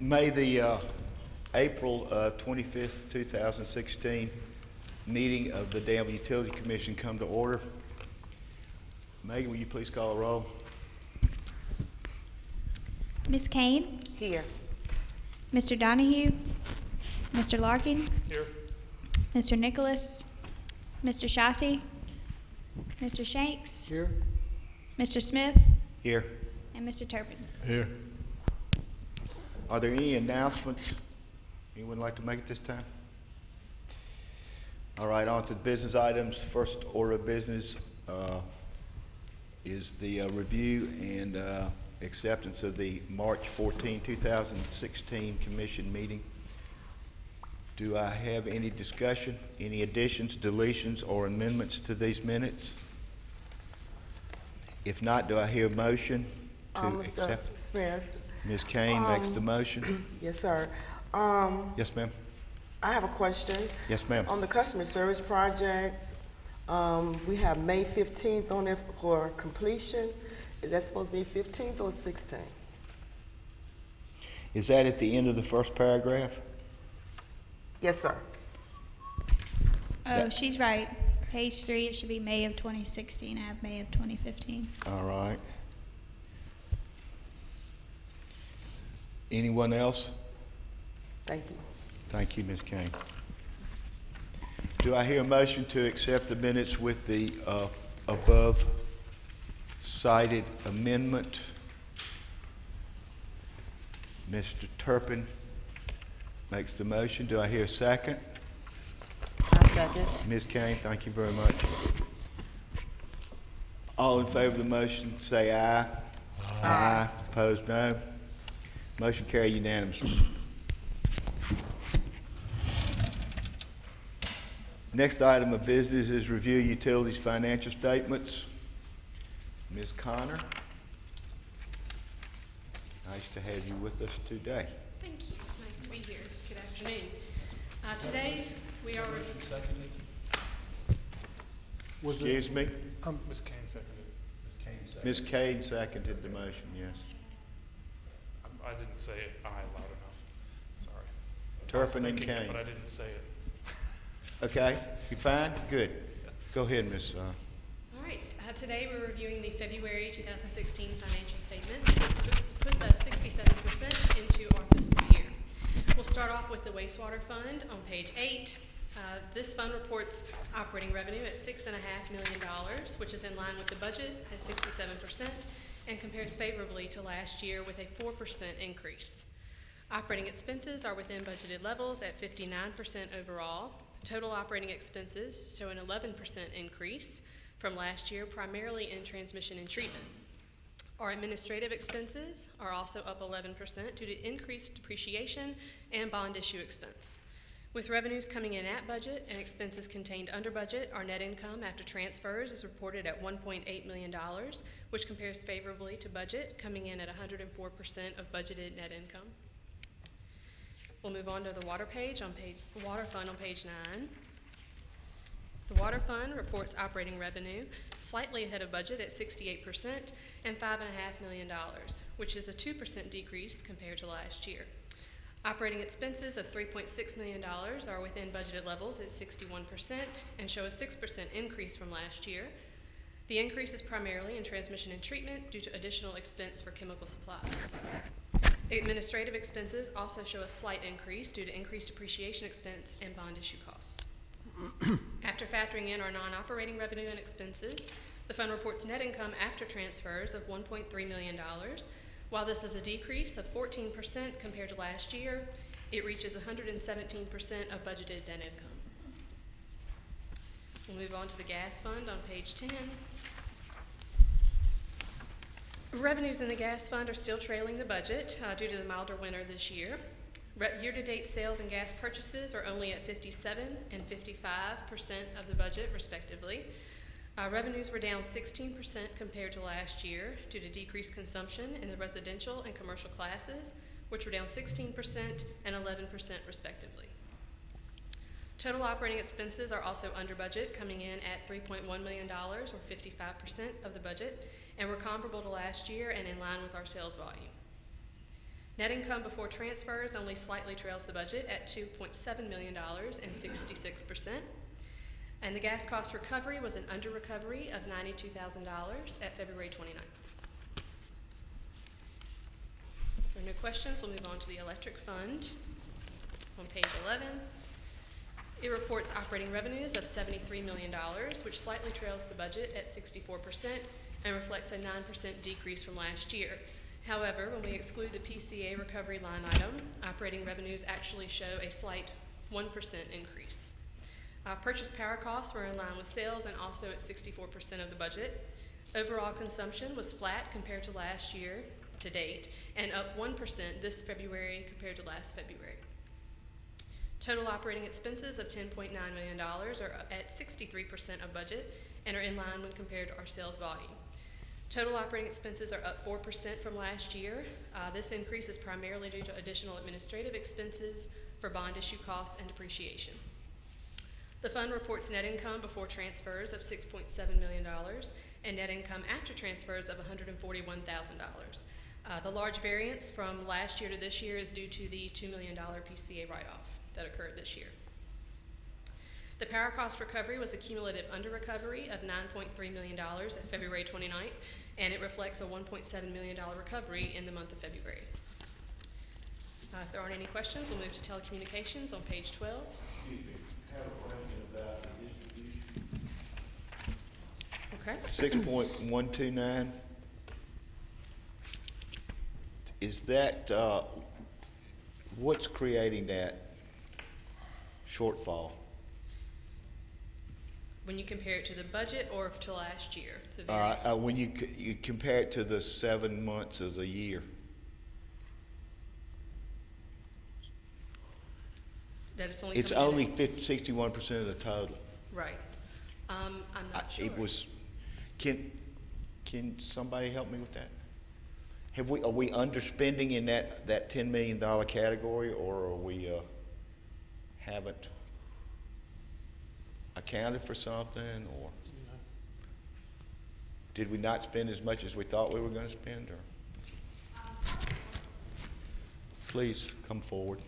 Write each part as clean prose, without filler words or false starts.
May the April 25th, 2016 meeting of the Danville Utility Commission come to order. Megan, will you please call a roll? Ms. Kane? Here. Mr. Donahue? Mr. Larkin? Here. Mr. Nicholas? Mr. Shosty? Mr. Shanks? Here. Mr. Smith? Here. And Mr. Turpin. Here. Are there any announcements anyone would like to make at this time? All right, on to the business items. First order of business is the review and acceptance of the March 14, 2016 commission meeting. Do I have any discussion, any additions, deletions, or amendments to these minutes? If not, do I hear a motion to Mr. accept? Smith. Ms. Kane makes the motion. Yes, sir. Yes, ma'am. I have a question. Yes, ma'am. On the customer service project, we have May 15th on there for completion. Is that supposed to be 15th or 16th? Is that at the end of the first paragraph? Yes, sir. Oh, she's right. Page 3, it should be May of 2016. I have May of 2015. All right. Anyone else? Thank you. Thank you, Ms. Kane. Do I hear a motion to accept the minutes with the above cited amendment? Mr. Turpin makes the motion. Do I hear a second? I second. Ms. Kane, thank you very much. All in favor of the motion, say aye. Aye. Opposed, no. Motion carried unanimously. Next item of business is review utilities financial statements. Ms. Connor, nice to have you with us today. Thank you. It's nice to be here. Good afternoon. Today, we are... Excuse me? Ms. Kane seconded. Ms. Kane seconded. Ms. Cade seconded the motion, yes. I didn't say it loud enough. Sorry. I was Turpin and thinking it, Kane. but I didn't say it. Okay, you fine? Good. Go ahead, Ms. All right. Today, we're reviewing the February 2016 financial statements. This puts us 67% into our fiscal year. We'll start off with the wastewater fund on page 8. This fund reports operating revenue at $6.5 million, which is in line with the budget at 67% and compares favorably to last year with a 4% increase. Operating expenses are within budgeted levels at 59% overall. Total operating expenses show an 11% increase from last year, primarily in transmission and treatment. Our administrative expenses are also up 11% due to increased depreciation and bond issue expense. With revenues coming in at budget and expenses contained under budget, our net income after transfers is reported at $1.8 million, which compares favorably to budget, coming in at 104% of budgeted net income. We'll move on to the water fund on page 9. The water fund reports operating revenue slightly ahead of budget at 68% and $5.5 million, which is a 2% decrease compared to last year. Operating expenses of $3.6 million are within budgeted levels at 61% and show a 6% increase from last year. The increase is primarily in transmission and treatment due to additional expense for chemical supplies. Administrative expenses also show a slight increase due to increased depreciation expense and bond issue costs. After factoring in our non-operating revenue and expenses, the fund reports net income after transfers of $1.3 million. While this is a decrease of 14% compared to last year, it reaches 117% of budgeted net income. We'll move on to the gas fund on page 10. Revenues in the gas fund are still trailing the budget due to the milder winter this year. Year-to-date sales and gas purchases are only at 57% and 55% of the budget, respectively. Revenues were down 16% compared to last year due to decreased consumption in the residential and commercial classes, which were down 16% and 11% respectively. Total operating expenses are also under budget, coming in at $3.1 million, or 55% of the budget, and were comparable to last year and in line with our sales volume. Net income before transfers only slightly trails the budget at $2.7 million and 66%. And the gas cost recovery was an under recovery of $92,000 at February 29th. If there are no questions, we'll move on to the electric fund on page 11. It reports operating revenues of $73 million, which slightly trails the budget at 64% and reflects a 9% decrease from last year. However, when we exclude the PCA recovery line item, operating revenues actually show a slight 1% increase. Purchase power costs were in line with sales and also at 64% of the budget. Overall consumption was flat compared to last year to date and up 1% this February compared to last February. Total operating expenses of $10.9 million are at 63% of budget and are in line when compared to our sales volume. Total operating expenses are up 4% from last year. This increase is primarily due to additional administrative expenses for bond issue costs and depreciation. The fund reports net income before transfers of $6.7 million and net income after transfers of $141,000. The large variance from last year to this year is due to the $2 million PCA write-off that occurred this year. The power cost recovery was a cumulative under recovery of $9.3 million at February 29th, and it reflects a $1.7 million recovery in the month of February. If there aren't any questions, we'll move to telecommunications on page 12. Excuse me, I have a question about the distribution. Okay. 6.129. Is that, what's creating that shortfall? When you compare it to the budget or to last year, the variance? When you compare it to the 7 months of the year. That it's only It's coming in only at 61% of the total. Right. I'm not sure. It was, can somebody help me with that? Are we underspending in that $10 million category, or are we, haven't accounted for something, or did we not spend as much as we thought we were gonna spend, or? Please, come forward.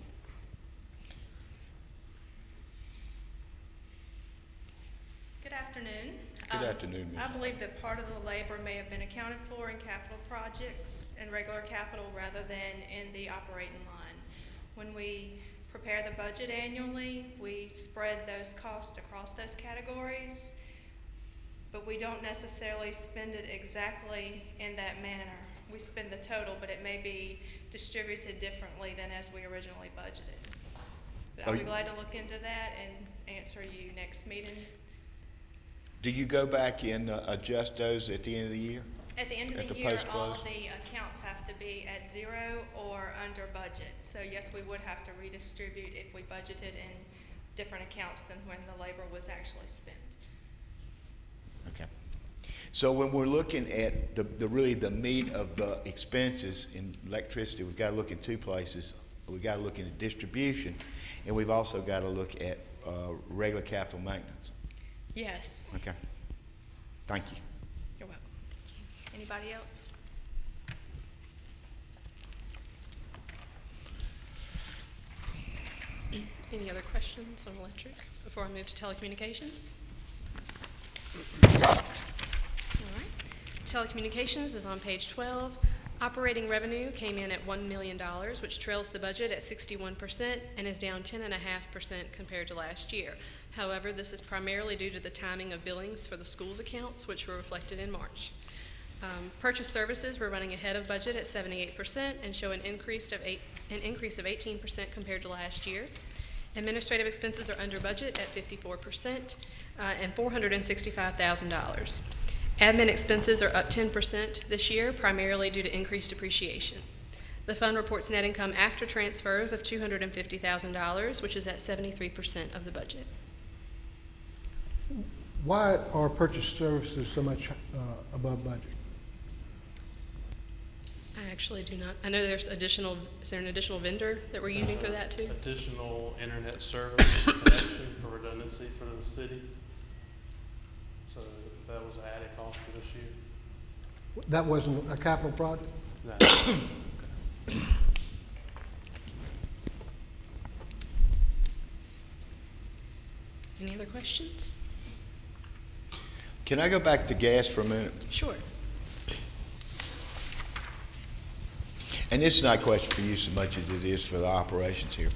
Good afternoon. Good afternoon, Ms. I believe that part of the labor may have been accounted for in capital projects and regular capital rather than in the operating line. When we prepare the budget annually, we spread those costs across those categories, but we don't necessarily spend it exactly in that manner. We spend the total, but it may be distributed differently than as we originally budgeted. But I'll be glad to look into that and answer you next meeting. Do you go back and adjust those at the end of the year? At the end of At the the year, all post-close? of the accounts have to be at zero or under budget. So yes, we would have to redistribute if we budgeted in different accounts than when the labor was actually spent. Okay. So when we're looking at the really the meat of the expenses in electricity, we've got to look in two places. We've got to look into distribution, and we've also got to look at regular capital maintenance. Yes. Okay. Thank you. You're welcome. Anybody else? Any other questions on electric before I move to telecommunications? All right. Telecommunications is on page 12. Operating revenue came in at $1 million, which trails the budget at 61% and is down 10.5% compared to last year. However, this is primarily due to the timing of billings for the schools accounts, which were reflected in March. Purchase services were running ahead of budget at 78% and show an increase of 18% compared to last year. Administrative expenses are under budget at 54% and $465,000. Admin expenses are up 10% this year, primarily due to increased depreciation. The fund reports net income after transfers of $250,000, which is at 73% of the budget. Why are purchase services so much above budget? I actually do not. I know there's additional, is there an additional vendor that we're using for that too? Additional internet service connection for redundancy for the city. So that was an added cost for this year. That wasn't a capital project? No. Any other questions? Can I go back to gas for a minute? Sure. And this is not a question for you so much as it is for the operations here.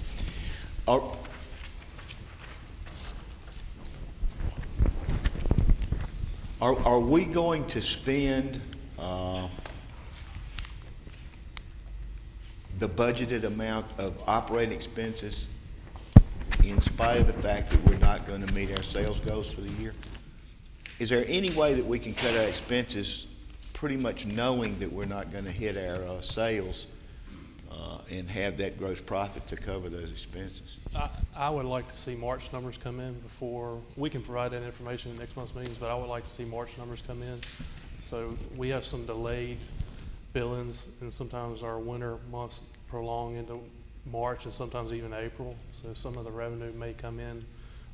Are we going to spend the budgeted amount of operating expenses in spite of the fact that we're not going to meet our sales goals for the year? Is there any way that we can cut our expenses pretty much knowing that we're not going to hit our sales and have that gross profit to cover those expenses? I would like to see March numbers come in before, we can provide that information in next month's meetings, but I would like to see March numbers come in. So we have some delayed billings, and sometimes our winter months prolong into March and sometimes even April. So some of the revenue may come in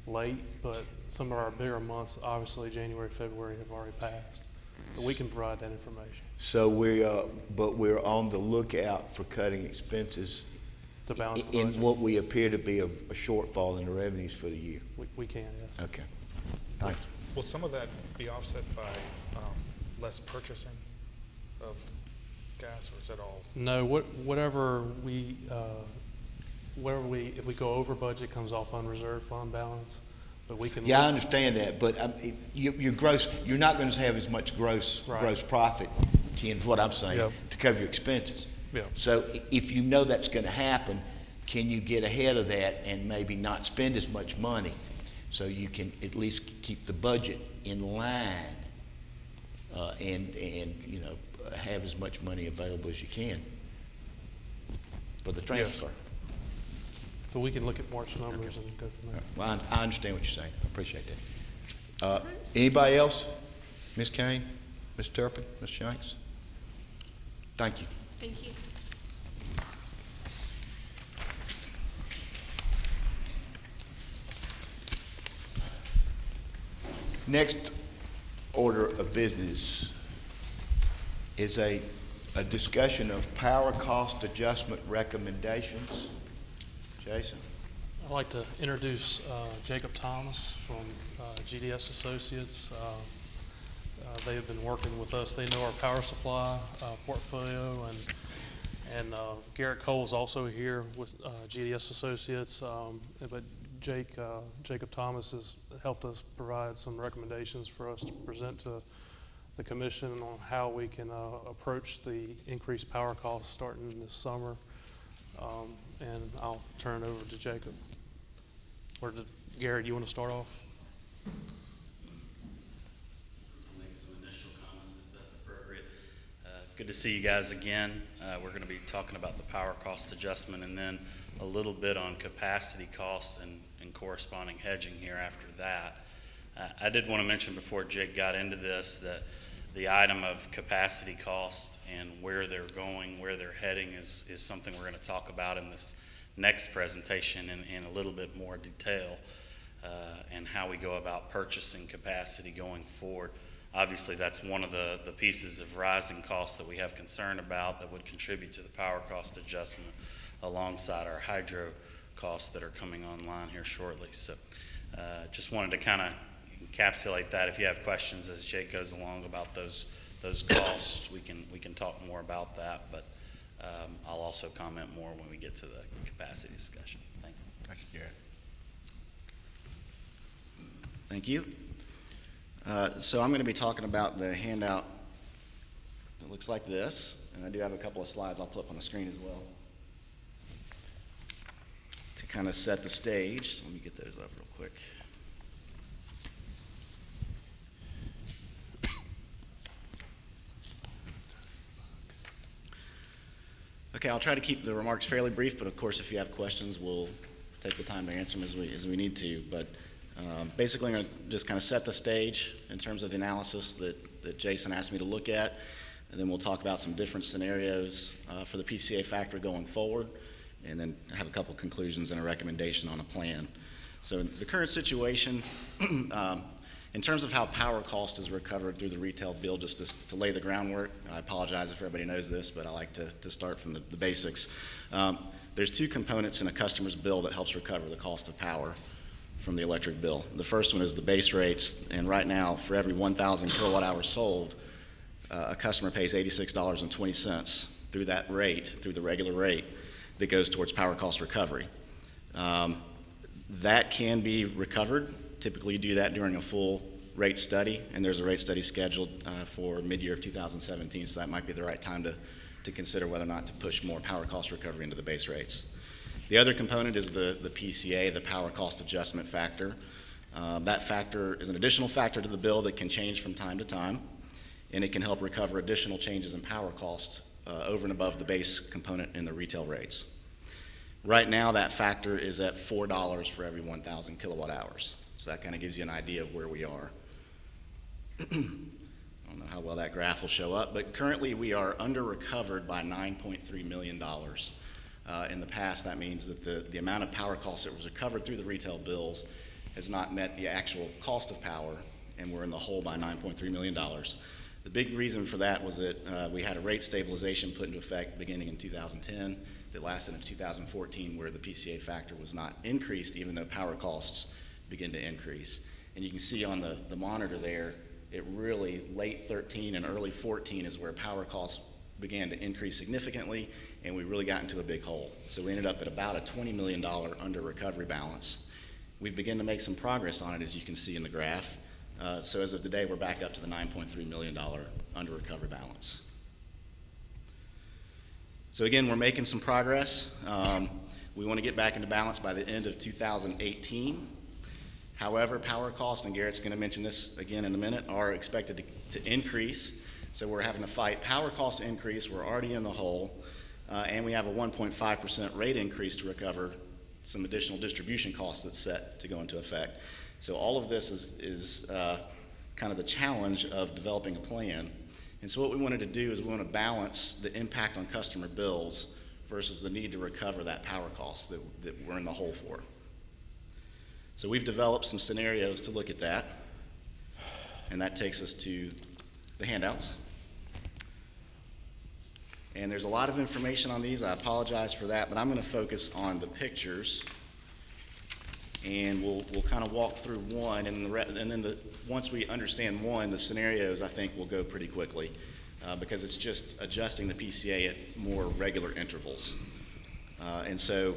late, but some of our bigger months, obviously January, February, have already passed. But we can provide that information So but we're on the lookout for cutting expenses to balance the in budget. what we appear to be a shortfall in the revenues for the year. We can, yes. Okay. Thank you. Will some of that be offset by less purchasing of gas, or is that all? No, whatever we, if we go over budget, comes off unreserved fund balance, but we can. Yeah, I understand that, but your gross, you're not going to have as much gross profit, Ken, is what I'm saying, Yep. to cover your expenses. Yeah. So if you know that's going to happen, can you get ahead of that and maybe not spend as much money so you can at least keep the budget in line and you know, have as much money available as you can for the transfer? But we can look at March numbers and go from there. Well, I understand what you're saying. I appreciate that. Anybody else? Ms. Kane, Ms. Turpin, Ms. Shanks? Thank you. Thank you. Next order of business is a discussion of power cost adjustment recommendations. Jason? I'd like to introduce Jacob Thomas from GDS Associates. They have been working with us. They know our power supply portfolio, and Garrett Cole is also here with GDS Associates. But Jacob Thomas has helped us provide some recommendations for us to present to the commission on how we can approach the increased power costs starting this summer. And I'll turn it over to Jacob. Or Garrett, you want to start off? I'll make some initial comments if that's appropriate. Good to see you guys again. We're going to be talking about the power cost adjustment and then a little bit on capacity costs and corresponding hedging here after that. I did want to mention before Jake got into this that the item of capacity cost and where they're going, where they're heading is something we're going to talk about in this next presentation in a little bit more detail, and how we go about purchasing capacity going forward. Obviously, that's one of the pieces of rising costs that we have concern about that would contribute to the power cost adjustment alongside our hydro costs that are coming online here shortly. So just wanted to kind of encapsulate that. If you have questions as Jake goes along about those costs, we can talk more about that, but I'll also comment more when we get to the capacity discussion. Thank you. Thank you, Garrett. Thank you. So I'm going to be talking about the handout that looks like this, and I do have a couple of slides I'll put up on the screen as well to kind of set the stage. So let me get those up real quick. Okay, I'll try to keep the remarks fairly brief, but of course, if you have questions, we'll take the time to answer them as we need to. But basically, I'm going to just kind of set the stage in terms of the analysis that Jason asked me to look at, and then we'll talk about some different scenarios for the PCA factor going forward, and then have a couple conclusions and a recommendation on a plan. So in the current situation, in terms of how power cost is recovered through the retail bill, just to lay the groundwork, I apologize if everybody knows this, but I like to start from the basics. There's two components in a customer's bill that helps recover the cost of power from the electric bill. The first one is the base rates, and right now, for every 1,000 kilowatt hours sold, a customer pays $86.20 through that rate, through the regular rate, that goes towards power cost recovery. That can be recovered. Typically, you do that during a full rate study, and there's a rate study scheduled for mid-year of 2017, so that might be the right time to consider whether or not to push more power cost recovery into the base rates. The other component is the PCA, the power cost adjustment factor. That factor is an additional factor to the bill that can change from time to time, and it can help recover additional changes in power costs over and above the base component in the retail rates. Right now, that factor is at $4 for every 1,000 kilowatt hours. So that kind of gives you an idea of where we are. I don't know how well that graph will show up, but currently we are under-recovered by $9.3 million. In the past, that means that the amount of power costs that was recovered through the retail bills has not met the actual cost of power, and we're in the hole by $9.3 million. The big reason for that was that we had a rate stabilization put into effect beginning in 2010 that lasted in 2014, where the PCA factor was not increased even though power costs begin to increase. And you can see on the monitor there, it really, late 13 and early 14 is where power costs began to increase significantly, and we really got into a big hole. So we ended up at about a $20 million under recovery balance. We've begun to make some progress on it, as you can see in the graph. So as of today, we're back up to the $9.3 million under recovery balance. So again, we're making some progress. We want to get back into balance by the end of 2018. However, power costs, and Garrett's going to mention this again in a minute, are expected to increase. So we're having to fight power cost increase. We're already in the hole. And we have a 1.5% rate increase to recover some additional distribution costs that's set to go into effect. So all of this is kind of the challenge of developing a plan. And so what we wanted to do is we want to balance the impact on customer bills versus the need to recover that power cost that we're in the hole for. So we've developed some scenarios to look at that, and that takes us to the handouts. And there's a lot of information on these. I apologize for that, but I'm going to focus on the pictures, and we'll kind of walk through one, and then once we understand one, the scenarios I think will go pretty quickly because it's just adjusting the PCA at more regular intervals. And so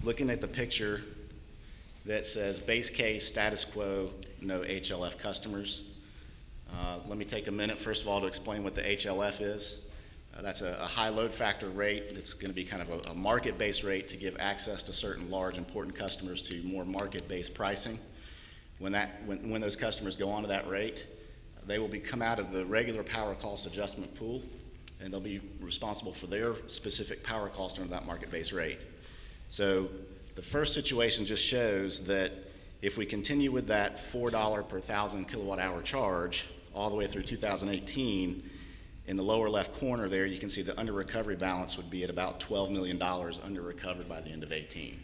looking at the picture that says base case, status quo, no HLF customers, let me take a minute first of all to explain what the HLF is. That's a high load factor rate. It's going to be kind of a market-based rate to give access to certain large important customers to more market-based pricing. When those customers go onto that rate, they will come out of the regular power cost adjustment pool, and they'll be responsible for their specific power cost under that market-based rate. So the first situation just shows that if we continue with that $4 per 1,000 kilowatt hour charge all the way through 2018, in the lower left corner there, you can see the under recovery balance would be at about $12 million under recovered by the end of 18.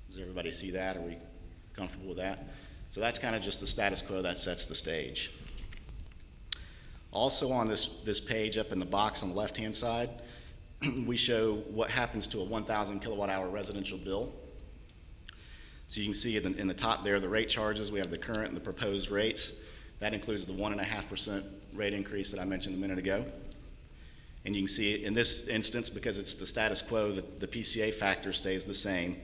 Does everybody see that? Are we comfortable with that? So that's kind of just the status quo that sets the stage. Also on this page up in the box on the left-hand side, we show what happens to a 1,000 kilowatt hour residential bill. So you can see in the top there, the rate charges. We have the current and the proposed rates. That includes the 1.5% rate increase that I mentioned a minute ago. And you can see in this instance, because it's the status quo, the PCA factor stays the same.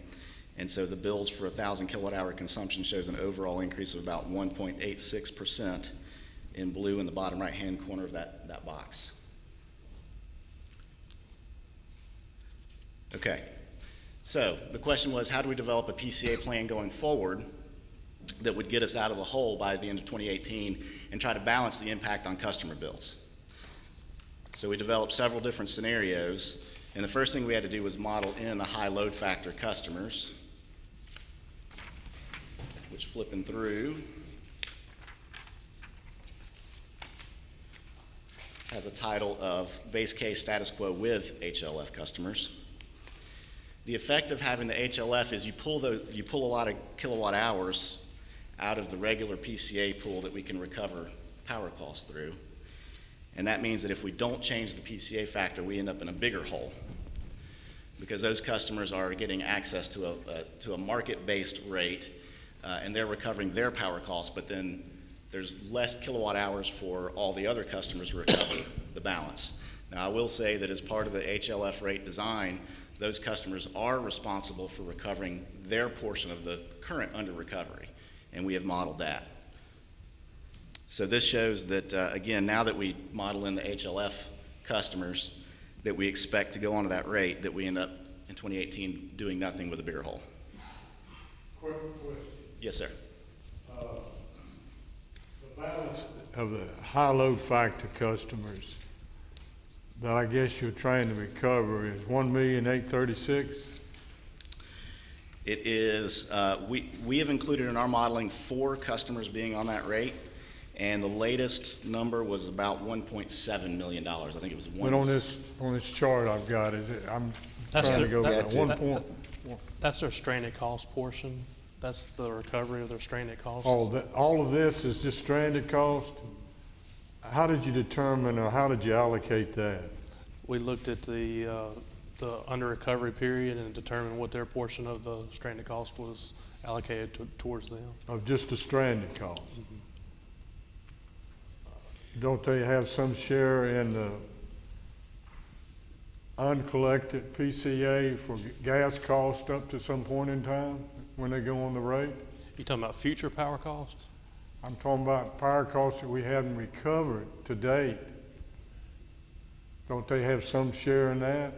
And so the bills for 1,000 kilowatt hour consumption shows an overall increase of about 1.86% in blue in the bottom right-hand corner of that box. Okay, so the question was, how do we develop a PCA plan going forward that would get us out of the hole by the end of 2018 and try to balance the impact on customer bills? So we developed several different scenarios, and the first thing we had to do was model in the high load factor customers, which flipping through has a title of base case status quo with HLF customers. The effect of having the HLF is you pull a lot of kilowatt hours out of the regular PCA pool that we can recover power costs through. And that means that if we don't change the PCA factor, we end up in a bigger hole. because those customers are getting access to a market-based rate, and they're recovering their power costs, but then there's less kilowatt hours for all the other customers to recover the balance. Now, I will say that as part of the HLF rate design, those customers are responsible for recovering their portion of the current under recovery, and we have modeled that. So this shows that, again, now that we model in the HLF customers that we expect to go onto that rate, that we end up in 2018 doing nothing with a bigger hole. Quick question. Yes, sir. The balance of the high load factor customers that I guess you're trying to recover is 1,836,000. It is, we have included in our modeling 4 customers being on that rate, and the latest number was about $1.7 million. I think it was But on this chart I've got, I'm That's trying to the- go that- by that- That's their stranded cost portion. That's the recovery of their stranded costs. all of this is just stranded cost? How did you determine, or how did you allocate that? We looked at the under recovery period and determined what their portion of the stranded cost was allocated towards them. Of just the stranded cost? Don't they have some share in the uncollected PCA for gas cost up to some point in time when they go on the rate? You talking about future power costs? I'm talking about power costs that we haven't recovered to date. Don't they have some share in that?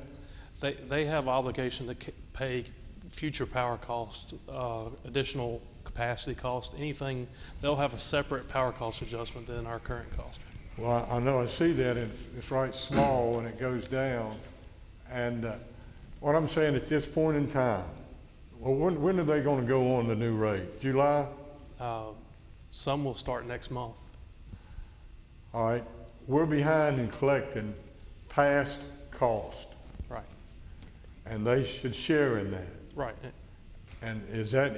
They have obligation to pay future power costs, additional capacity cost, anything. They'll have a separate power cost adjustment than our current cost. Well, I know, I see that, it's right small and it goes down. And what I'm saying at this point in time, well, when are they gonna go on the new rate? July? Some will start next month. All right, we're behind in collecting past cost, Right. and and they should share in that. Right. And is that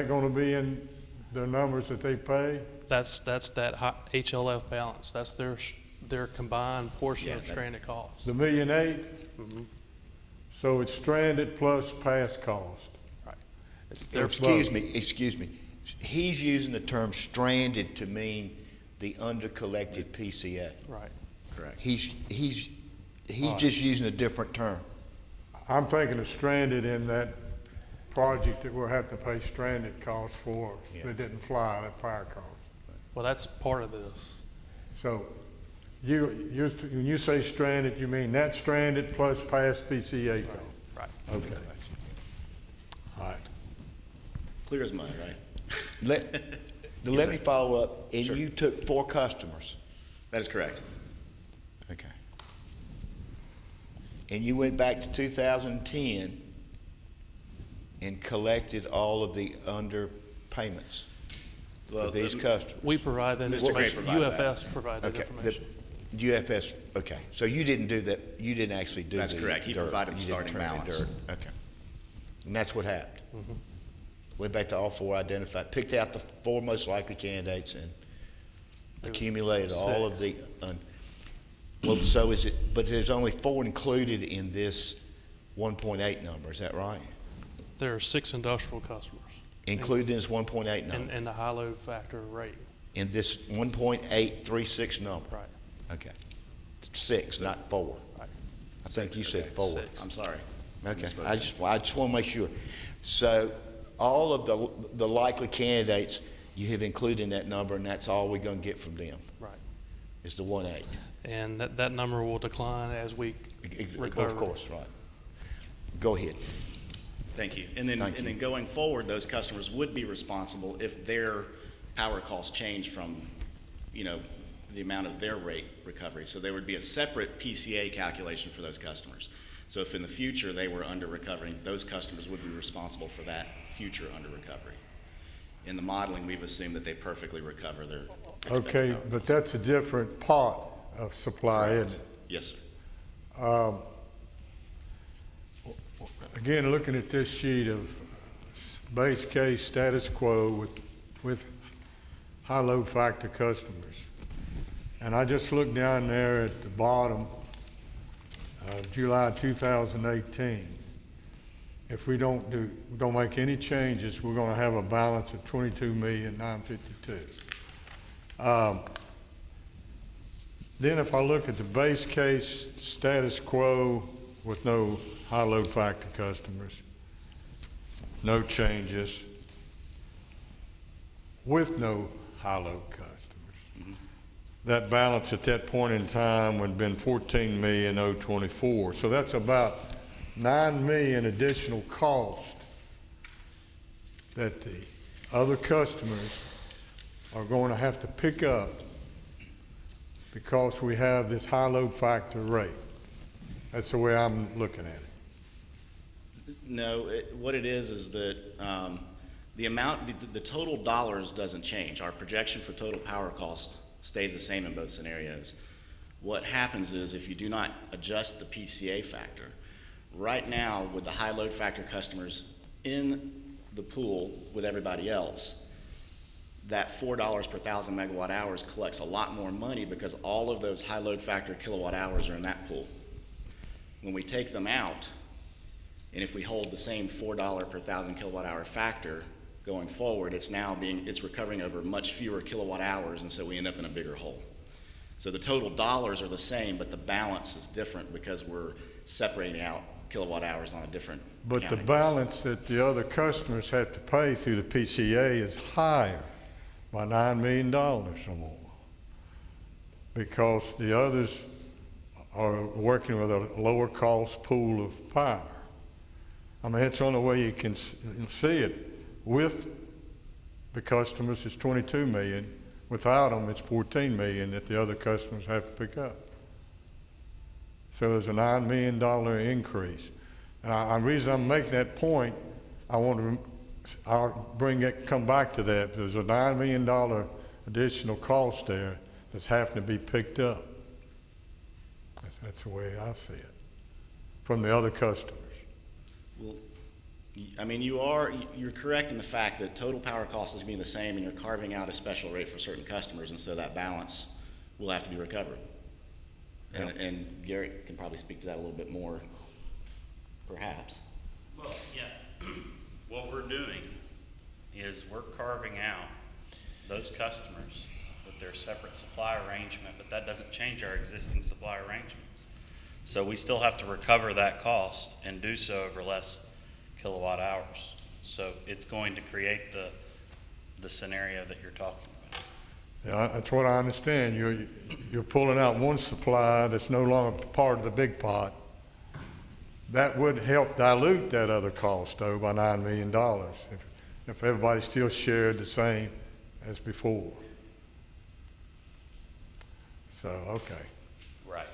gonna be in the numbers that they pay? That's that HLF balance. That's their combined portion Yeah, of stranded costs. The 1,800,000? So it's stranded plus past cost. Right. It's their Excuse me. He's using the term stranded to mean the under-collected PCA. right. Correct. He's right. just using a different term. I'm thinking of stranded in that project that we'll have to pay stranded costs for, Yeah. that didn't fly, that power cost. Well, that's part of this. So when you say stranded, you mean that stranded plus past PCA cost? Right. Okay. All right. Clear as mud, right? Let me follow up. And Sure. you took 4 customers. That is correct. Okay. And you went back to 2010 and collected all of the underpayments Well, of these customers. We provide that Mr. Gray information. provided that. UFS provide that Okay, information. UFS, okay. So you didn't do that, you didn't actually do the That's correct. He dirt. provided the You didn't starting turn in balance. dirt. Okay. And that's what happened. Went back to all 4 identified, picked out the 4 most likely candidates and accumulated all of the, 6. well, so is it, but there's only 4 included in this 1.8 number, is that right? There are 6 industrial customers Included in this 1.8 number, in the high load factor rate. in this 1.836 number? Right. Okay. 6, not 4. Right. I think you said Okay. 4. 6. I'm sorry. Okay, Misspoke. I just want to make sure. So all of the likely candidates you have included in that number, and that's all we're going to get from them, Right. is the 1.8. And that number will decline as we recover. Of course, right. Go ahead. Thank you. And then going forward, those customers would be responsible if their power costs change from, the amount of their rate recovery. So there would be a separate PCA calculation for those customers. So if in the future they were under recovering, those customers would be responsible for that future under recovery. In the modeling, we've assumed that they perfectly recover their expected Okay, power but costs. that's a different pot of supply, isn't it? Yes, sir. Again, looking at this sheet of base case status quo with high load factor customers. And I just looked down there at the bottom of July 2018. if we don't make any changes, we're gonna have a balance of $22,952,000. Then if I look at the base case status quo with no high load factor customers, no changes, with no high load customers, that balance at that point in time would have been $14,024,000. So that's about $9 million additional cost that the other customers are going to have to pick up because we have this high load factor rate. That's the way I'm looking at it. No, what it is that the amount, the total dollars doesn't change. Our projection for total power cost stays the same in both scenarios. What happens is if you do not adjust the PCA factor, right now with the high load factor customers in the pool with everybody else, that $4 per 1,000 megawatt hours collects a lot more money because all of those high load factor kilowatt hours are in that pool. When we take them out, and if we hold the same $4 per 1,000 kilowatt hour factor going forward, it's recovering over much fewer kilowatt hours, and so we end up in a bigger hole. So the total dollars are the same, but the balance is different because we're separating out kilowatt hours on a different But the accounting balance that the other customers have to pay through the PCA is higher by $9 million or more because the others are working with a lower cost pool of power. I mean, that's the only way you can see it. With the customers, it's 22 million. Without them, it's 14 million that the other customers have to pick up. So there's a $9 million increase. And the reason I'm making that point, I'll come back to that. There's a $9 million additional cost there that's having to be picked up. That's the way I see it from the other customers. Well, I mean, you're correct in the fact that total power cost is being the same and you're carving out a special rate for certain customers, and so that balance will have to be recovered. Yep. And Garrett can probably speak to that a little bit more, perhaps. Well, yeah, what we're doing is we're carving out those customers with their separate supply arrangement, but that doesn't change our existing supply arrangements. So we still have to recover that cost and do so over less kilowatt hours. So it's going to create the scenario that you're talking about. Yeah, that's what I understand. You're pulling out one supply that's no longer part of the big pot. That would help dilute that other cost, though, by $9 million if everybody still shared the same as before. So, okay. Right.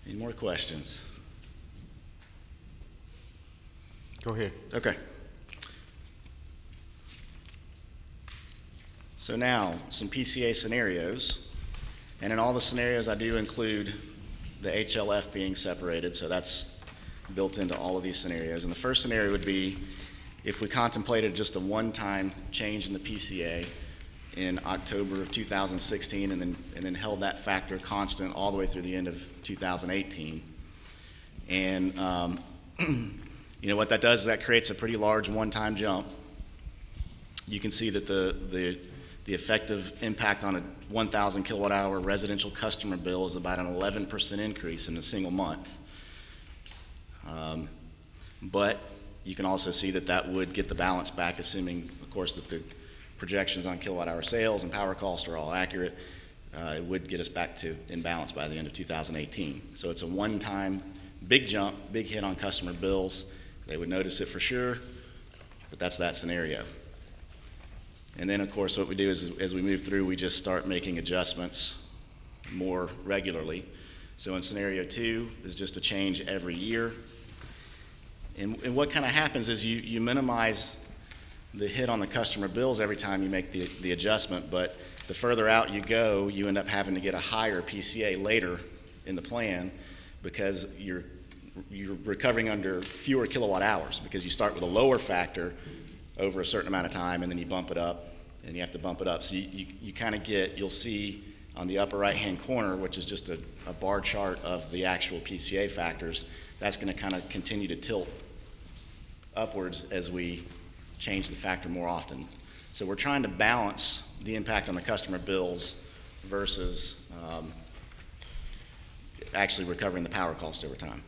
Any more questions? Go ahead. Okay. So now, some PCA scenarios. And in all the scenarios, I do include the HLF being separated, so that's built into all of these scenarios. And the first scenario would be if we contemplated just a one-time change in the PCA in October of 2016 and then held that factor constant all the way through the end of 2018. And you know what that does is that creates a pretty large one-time jump. You can see that the effective impact on a 1,000 kilowatt hour residential customer bill is about an 11% increase in a single month. But you can also see that that would get the balance back, assuming, of course, that the projections on kilowatt hour sales and power cost are all accurate. It would get us back to in balance by the end of 2018. So it's a one-time big jump, big hit on customer bills. They would notice it for sure, but that's that scenario. And then, of course, what we do is as we move through, we just start making adjustments more regularly. So in scenario 2 is just a change every year. And what kind of happens is you minimize the hit on the customer bills every time you make the adjustment, but the further out you go, you end up having to get a higher PCA later in the plan because you're recovering under fewer kilowatt hours because you start with a lower factor over a certain amount of time and then you bump it up and you have to bump it up. So you kind of you'll see on the upper right-hand corner, which is just a bar chart of the actual PCA factors, that's going to kind of continue to tilt upwards as we change the factor more often. So we're trying to balance the impact on the customer bills versus actually recovering the power cost over time.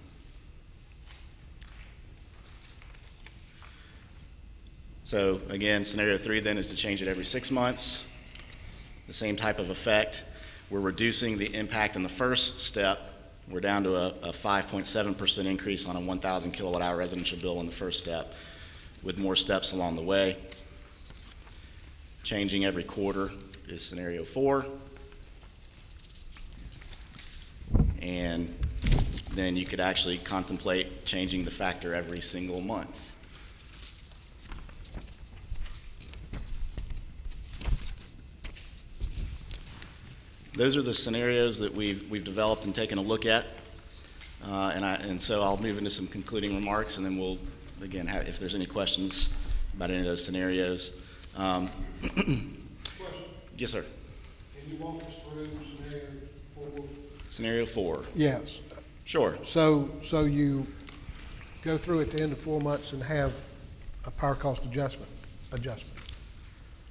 So again, scenario 3 then is to change it every 6 months. The same type of effect. We're reducing the impact in the first step. We're down to a 5.7% increase on a 1,000 kilowatt hour residential bill in the first step, with more steps along the way. Changing every quarter is scenario 4. And then you could actually contemplate changing the factor every single month. Those are the scenarios that we've developed and taken a look at. And so I'll move into some concluding remarks, and then we'll, again, if there's any questions about any of those scenarios. Yes, sir. Can you walk us through scenario 4? Scenario 4. Yes. Sure. So you go through at the end of 4 months and have a power cost adjustment.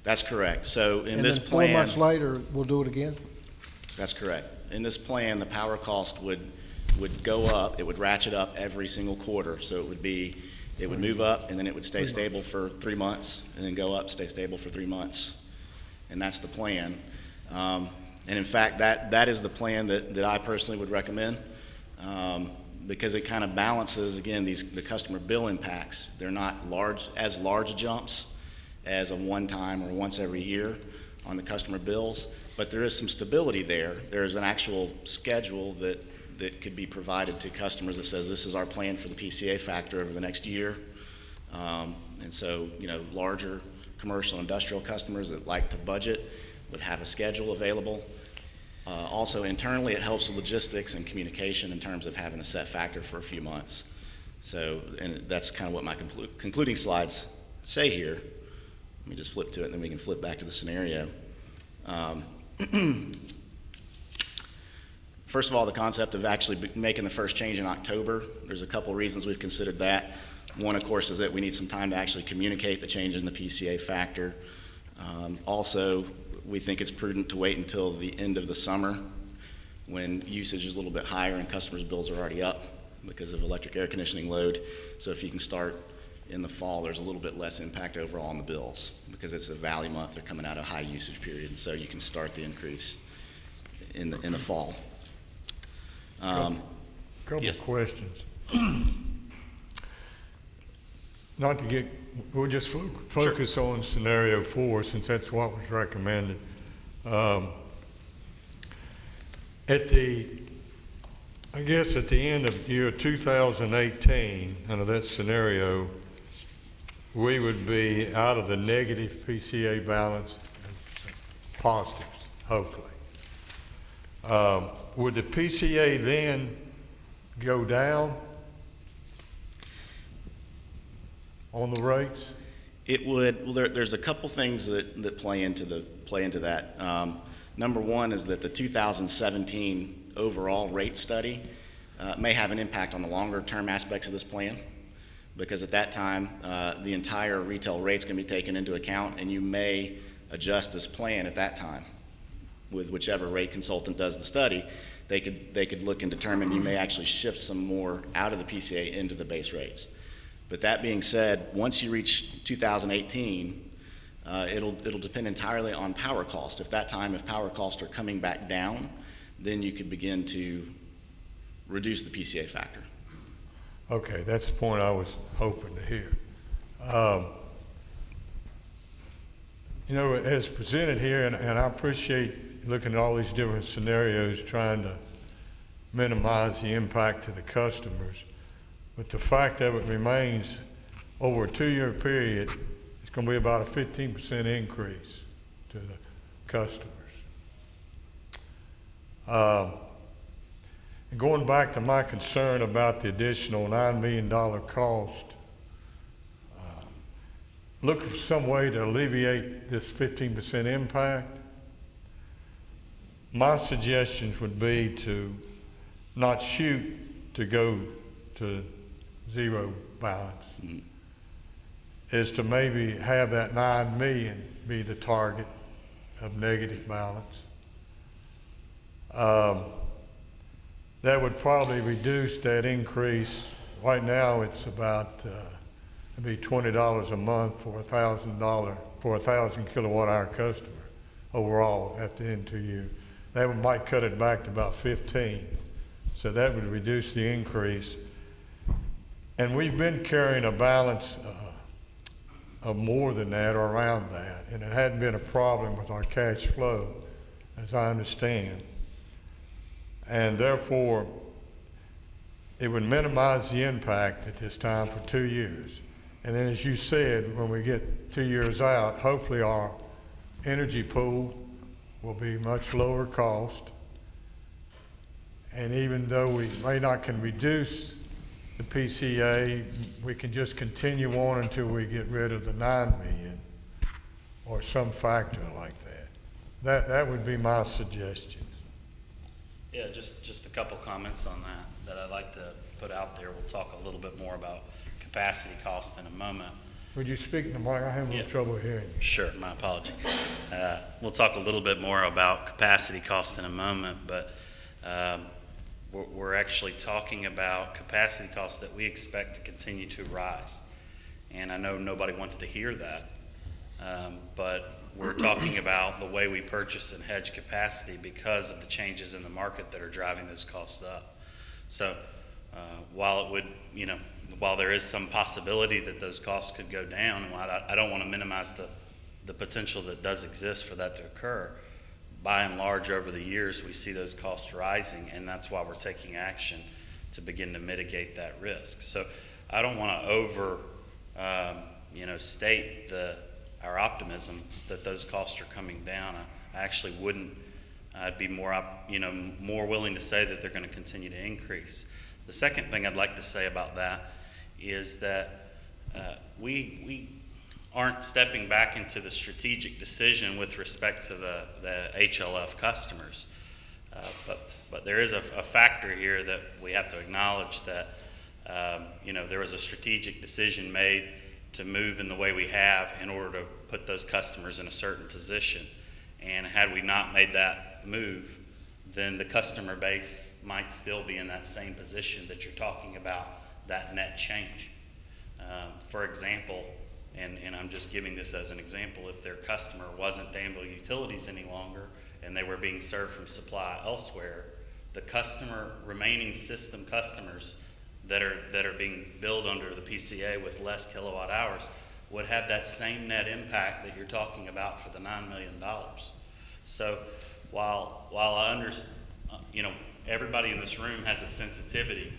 That's correct. So in And this then 4 plan, months later, we'll do it again? that's correct. In this plan, the power cost would go up. It would ratchet up every single quarter. So it would move up, and then it would stay stable for 3 months, and then go up, stay stable for 3 months. And that's the plan. And in fact, that is the plan that I personally would recommend, because it kind of balances, again, the customer bill impacts. They're not as large jumps as a one-time or once every year on the customer bills, but there is some stability there. There is an actual schedule that could be provided to customers that says this is our plan for the PCA factor over the next year. And so, larger commercial industrial customers that like to budget would have a schedule available. Also internally, it helps with logistics and communication in terms of having a set factor for a few months. So, and that's kind of what my concluding slides say here. Let me just flip to it, and then we can flip back to the scenario. First of all, the concept of actually making the first change in October, there's a couple reasons we've considered that. One, of course, is that we need some time to actually communicate the change in the PCA factor. Also, we think it's prudent to wait until the end of the summer when usage is a little bit higher and customers' bills are already up because of electric air conditioning load. So if you can start in the fall, there's a little bit less impact overall on the bills because it's a valley month. They're coming out of a high usage period, and so you can start the increase in the fall. Couple Yes. of questions. Not to get, we'll just focus on scenario 4 since that's what was recommended. I guess at the end of year 2018, under that scenario, we would be out of the negative PCA balance and positives, hopefully. Would the PCA then go down on the rates? It would. Well, there's a couple things that play into that. Number one is that the 2017 overall rate study may have an impact on the longer term aspects of this plan, because at that time the entire retail rate's going to be taken into account, and you may adjust this plan at that time with whichever rate consultant does the study. They could look and determine you may actually shift some more out of the PCA into the base rates. But that being said, once you reach 2018, it'll depend entirely on power cost. If power costs are coming back down, then you could begin to reduce the PCA factor. Okay, that's the point I was hoping to hear. As presented here, and I appreciate looking at all these different scenarios, trying to minimize the impact to the customers. But the fact of it remains, over a 2-year period, it's going to be about a 15% increase to the customers. And going back to my concern about the additional $9 million cost, looking for some way to alleviate this 15% impact. my suggestions would be to not shoot to go to zero balance, is to maybe have that 9 million be the target of negative balance. That would probably reduce that increase. Right now, it's about it'd be $20 a month for for a 1,000 kilowatt hour customer overall at the end of 2 years. That might cut it back to about 15. So that would reduce the increase. And we've been carrying a balance of more than that or around that, and it hadn't been a problem with our cash flow, as I understand. And therefore, it would minimize the impact at this time for 2 years. And then, as you said, when we get 2 years out, hopefully our energy pool will be much lower cost. And even though we may not can reduce the PCA, we can just continue on until we get rid of the 9 million or some factor like that. That would be my suggestion. Yeah, just a couple comments on that I'd like to put out there. We'll talk a little bit more about capacity cost in a moment. Would you speak to the mic? I have a little trouble hearing you. Sure, my apology. We'll talk a little bit more about capacity cost in a moment, but we're actually talking about capacity costs that we expect to continue to rise. And I know nobody wants to hear that, but we're talking about the way we purchase and hedge capacity because of the changes in the market that are driving those costs up. So while it would, while there is some possibility that those costs could go down, and I don't want to minimize the potential that does exist for that to occur, by and large over the years we see those costs rising, and that's why we're taking action to begin to mitigate that risk. So I don't want to over state our optimism that those costs are coming down. I actually wouldn't. I'd be more willing to say that they're going to continue to increase. The second thing I'd like to say about that is that we aren't stepping back into the strategic decision with respect to the HLF customers. But there is a factor here that we have to acknowledge that there was a strategic decision made to move in the way we have in order to put those customers in a certain position. And had we not made that move, then the customer base might still be in that same position that you're talking about, that net change. For example, and I'm just giving this as an example, if their customer wasn't Danville Utilities any longer and they were being served from supply elsewhere, the remaining system customers that are being billed under the PCA with less kilowatt hours would have that same net impact that you're talking about for the $9 million. So while I understand, everybody in this room has a sensitivity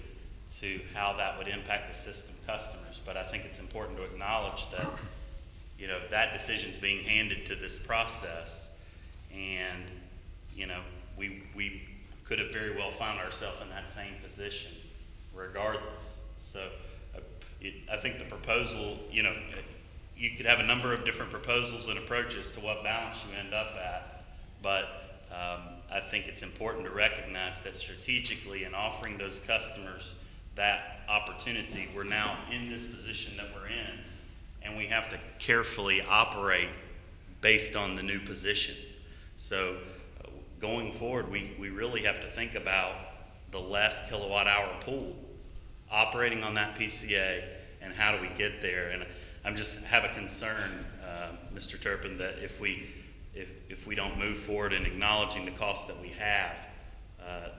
to how that would impact the system customers, but I think it's important to acknowledge that, that decision's being handed to this process, and, we could have very well found ourselves in that same position regardless. So I think the proposal, you could have a number of different proposals and approaches to what balance you end up at, but I think it's important to recognize that strategically in offering those customers that opportunity, we're now in this position that we're in, and we have to carefully operate based on the new position. So going forward, we really have to think about the less kilowatt hour pool, operating on that PCA, and how do we get there. And I just have a concern, Mr. Turpin, that if we don't move forward in acknowledging the costs that we have,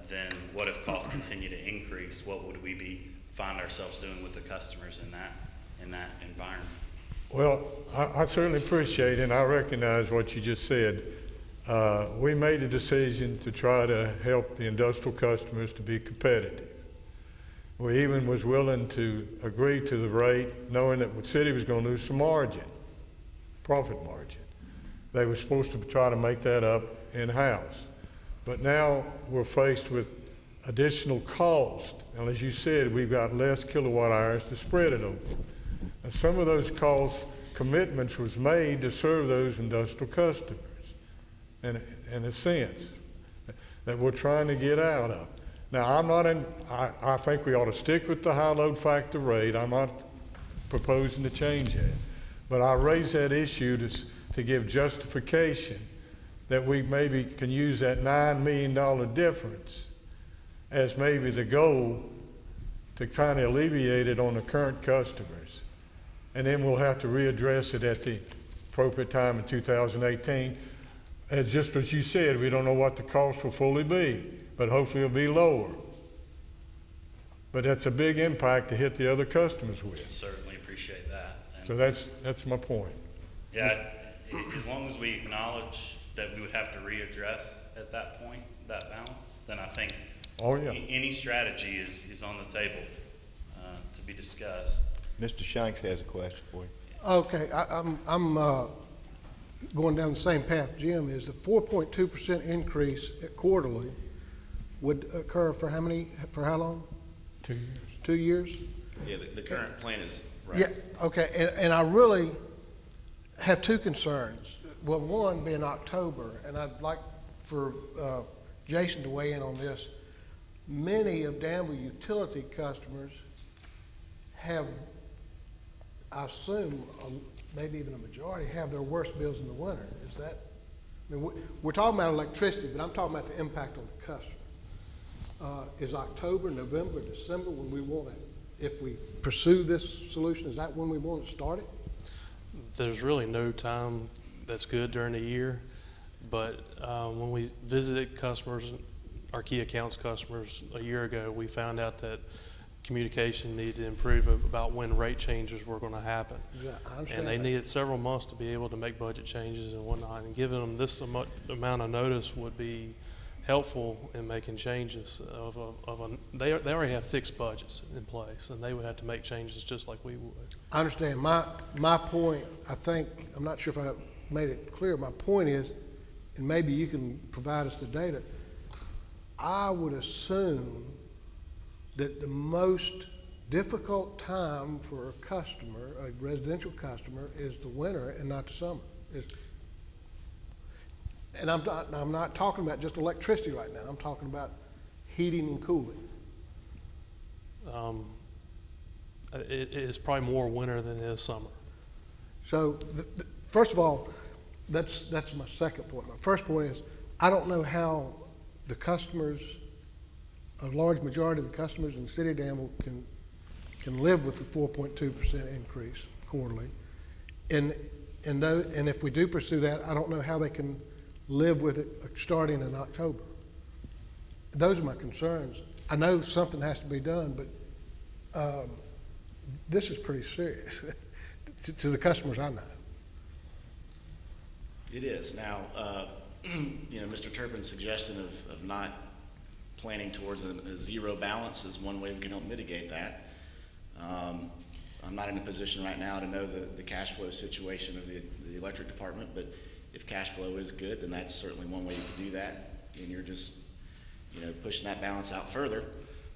then what if costs continue to increase? What would we find ourselves doing with the customers in that environment? Well, I certainly appreciate it, and I recognize what you just said. We made a decision to try to help the industrial customers to be competitive. We even was willing to agree to the rate, knowing that the city was going to lose some margin, profit margin. They were supposed to try to make that up in-house. But now we're faced with additional cost. And as you said, we've got less kilowatt hours to spread it over. And some of those cost commitments was made to serve those industrial customers, in a sense. that we're trying to get out of. Now, I think we ought to stick with the high load factor rate. I'm not proposing to change that. But I raise that issue to give justification that we maybe can use that $9 million difference as maybe the goal to kind of alleviate it on the current customers. And then we'll have to readdress it at the appropriate time in 2018. As just as you said, we don't know what the cost will fully be, but hopefully it'll be lower. But that's a big impact to hit the other customers with. Certainly appreciate that. And So that's my point. yeah, as long as we acknowledge that we would have to readdress at that point, that balance, then I think Oh, yeah. any strategy is on the table to be discussed. Mr. Shanks has a question for you. Okay, I'm going down the same path Jim is. The 4.2% increase quarterly would occur for how long? 2 years. 2 years? Yeah, the current plan is, right. Yeah, okay, and I really have two concerns. Well, one being October, and I'd like for Jason to weigh in on this. Many of Danville utility customers have, I assume, maybe even a majority, have their worst bills in the winter. Is that, I mean, we're talking about electricity, but I'm talking about the impact on the customer. Is October, November, December when we want to, if we pursue this solution, is that when we want to start it? There's really no time that's good during the year, but when we visited customers, our key accounts customers a year ago, we found out that communication needed to improve about when rate changes were going to happen. Yeah, I understand And they that. needed several months to be able to make budget changes and whatnot, and giving them this amount of notice would be helpful in making changes. They already have fixed budgets in place, and they would have to make changes just like we would. I understand. My point, I think, I'm not sure if I made it clear, my point is, and maybe you can provide us the data, I would assume that the most difficult time for a customer, a residential customer, is the winter and not the summer. And I'm not talking about just electricity right now. I'm talking about heating and cooling. It is probably more winter than it is summer. So, first of all, that's my second point. My first point is, I don't know how the customers, a large majority of the customers in the city of Danville can live with the 4.2% increase quarterly. And if we do pursue that, I don't know how they can live with it starting in October. Those are my concerns. I know something has to be done, but this is pretty serious to the customers I know. It is. Now, Mr. Turpin's suggestion of not planning towards a zero balance is one way we can help mitigate that. I'm not in a position right now to know the cash flow situation of the electric department, but if cash flow is good, then that's certainly one way you can do that. And you're just, pushing that balance out further.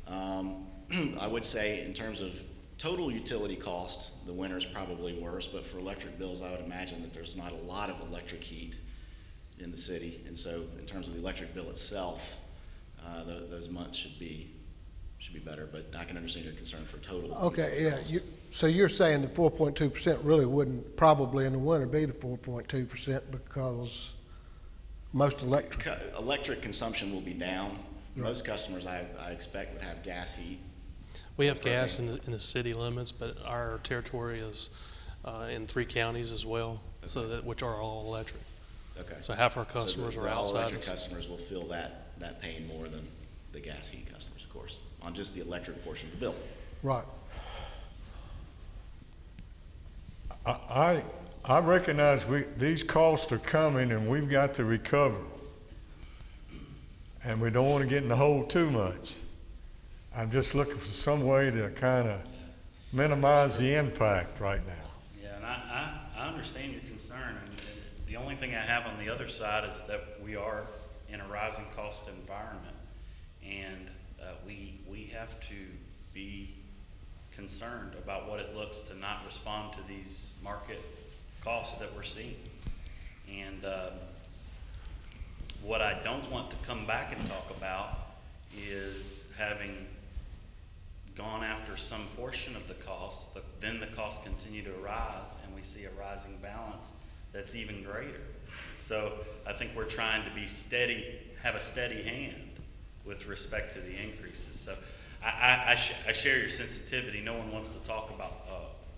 I would say in terms of total utility costs, the winter is probably worse, but for electric bills, I would imagine that there's not a lot of electric heat in the city. And so in terms of the electric bill itself, those months should be better, but I can understand your concern for total. Okay, yeah. cost. So you're saying the 4.2% really wouldn't probably in the winter be the 4.2% because most Electric consumption will be down. Most customers I expect would have gas heat. We have gas in the city limits, but our territory is in 3 counties as well, which are all electric. Okay. So half our customers So are the outside. all-electric customers will feel that pain more than the gas heat customers, of course, on just the electric portion of the bill. Right. I recognize these costs are coming and we've got to recover. And we don't want to get in the hole too much. I'm just looking for some way to kind of minimize the impact right now. Yeah, and I understand your concern, and the only thing I have on the other side is that we are in a rising cost environment, and we have to be concerned about what it looks to not respond to these market costs that we're seeing. And What I don't want to come back and talk about is having gone after some portion of the cost, then the costs continue to rise, and we see a rising balance that's even greater. So I think we're trying to be steady, have a steady hand with respect to the increases. So I share your sensitivity. No one wants to talk about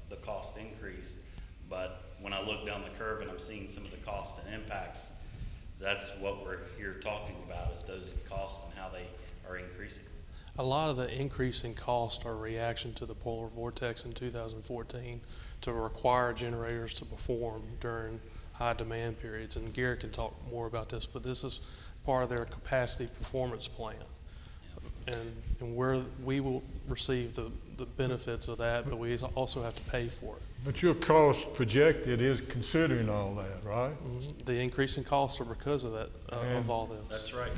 the cost increase, but when I look down the curve and I'm seeing some of the costs and impacts, that's what we're here talking about, is those costs and how they are increasing. A lot of the increase in cost are a reaction to the polar vortex in 2014 to require generators to perform during high demand periods. And Gary can talk more about this, but this is part of their capacity performance plan. And where we will receive the benefits of that, but we also have to pay for it. But your cost projected is considering all that, right? Mm-hmm. The increase in costs are because of that, of all this. That's right.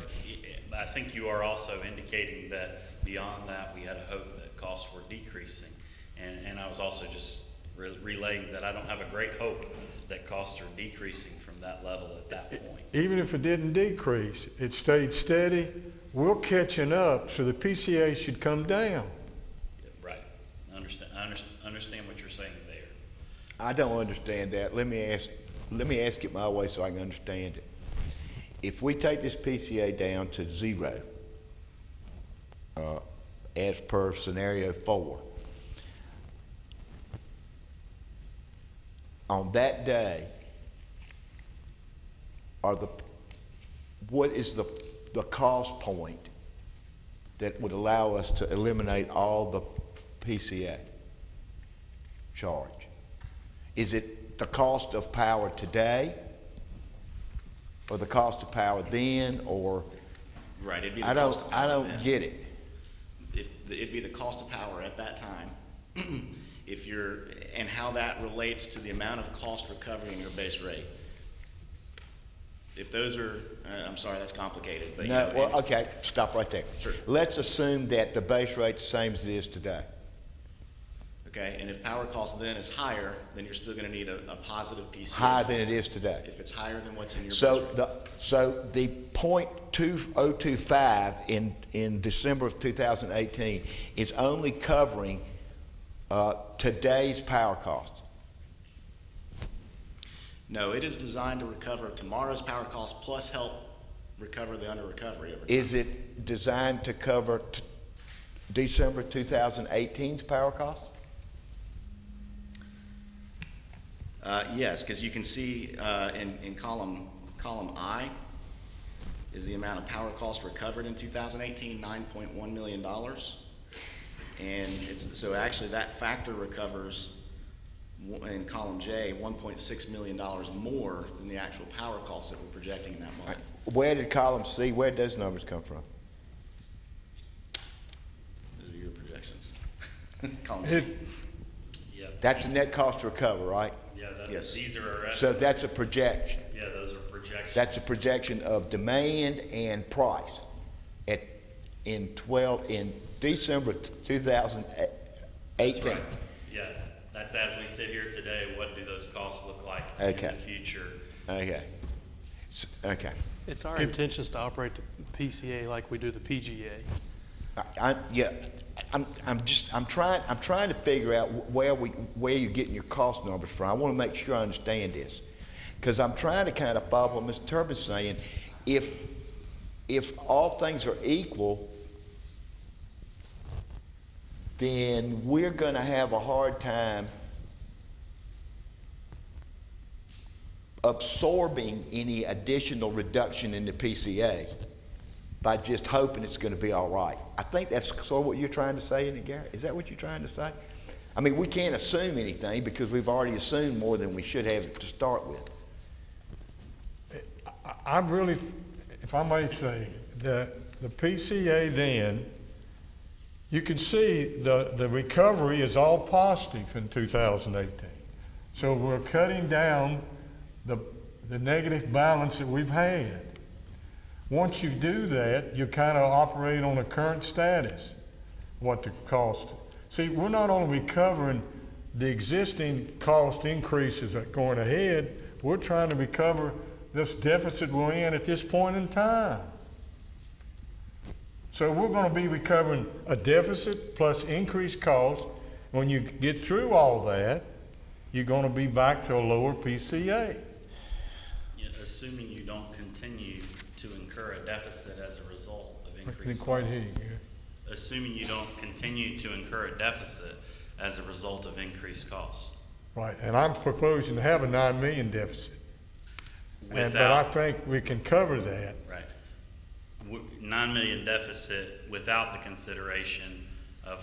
I think you are also indicating that beyond that, we had a hope that costs were decreasing. And I was also just relaying that I don't have a great hope that costs are decreasing from that level at that point. Even if it didn't decrease, it stayed steady, we're catching up, so the PCA should come down. Right. I understand what you're saying there. I don't understand that. Let me ask it my way so I can understand it. If we take this PCA down to 0, as per scenario 4, on that day, what is the cost point that would allow us to eliminate all the PCA charge? Is it the cost of power today, or the cost of power then, or? Right, it'd be the I cost of power don't then. get it. It'd be the cost of power at that time, and how that relates to the amount of cost recovery in your base rate. If those are, I'm sorry, that's complicated, but. No, well, okay, stop right there. Sure. Let's assume that the base rate's the same as it is today. Okay, and if power cost then is higher, then you're still gonna need a positive PCA. Higher than it is today. If it's higher than what's in your base So rate. the .2025 in December of 2018 is only covering today's power costs. No, it is designed to recover tomorrow's power costs plus help recover the under recovery over time. Is it designed to cover December 2018's power costs? Yes, because you can see in column I is the amount of power costs recovered in 2018, $9.1 million. And so actually that factor recovers in column J, $1.6 million more than the actual power costs that we're projecting in that month. Where did column C, where did those numbers come from? Those are your projections. Column C. Yep. That's the net cost to recover, right? Yeah, Yes. these are our So estimates. that's a projection. Yeah, those are projections. That's a projection of demand and price in December 2018. That's right. Yeah, that's as we sit here today, what do those costs look like in Okay. the future? Okay. Okay. It's our intentions to operate the PCA like we do the PGA. I'm trying to figure out where you're getting your cost numbers from. I want to make sure I understand this, because I'm trying to kind of follow what Mr. Turbin's saying. If all things are equal, then we're going to have a hard time absorbing any additional reduction in the PCA by just hoping it's going to be all right. I think that's sort of what you're trying to say, isn't it, Gary? Is that what you're trying to say? I mean, we can't assume anything because we've already assumed more than we should have to start with. I really, if I may say, the PCA then, you can see the recovery is all positive in 2018. So we're cutting down the negative balance that we've had. Once you do that, you kind of operate on a current status, what the cost. See, we're not only recovering the existing cost increases that are going ahead, we're trying to recover this deficit we're in at this point in time. So we're gonna be recovering a deficit plus increased costs. When you get through all that, you're gonna be back to a lower PCA. Yeah, assuming you don't continue to incur a deficit as a result of I increased couldn't quite costs. hear you. Assuming you don't continue to incur a deficit as a result of increased costs. Right, and I'm proposing to have a 9 million deficit. But I Without, think we can cover that. right, 9 million deficit without the consideration of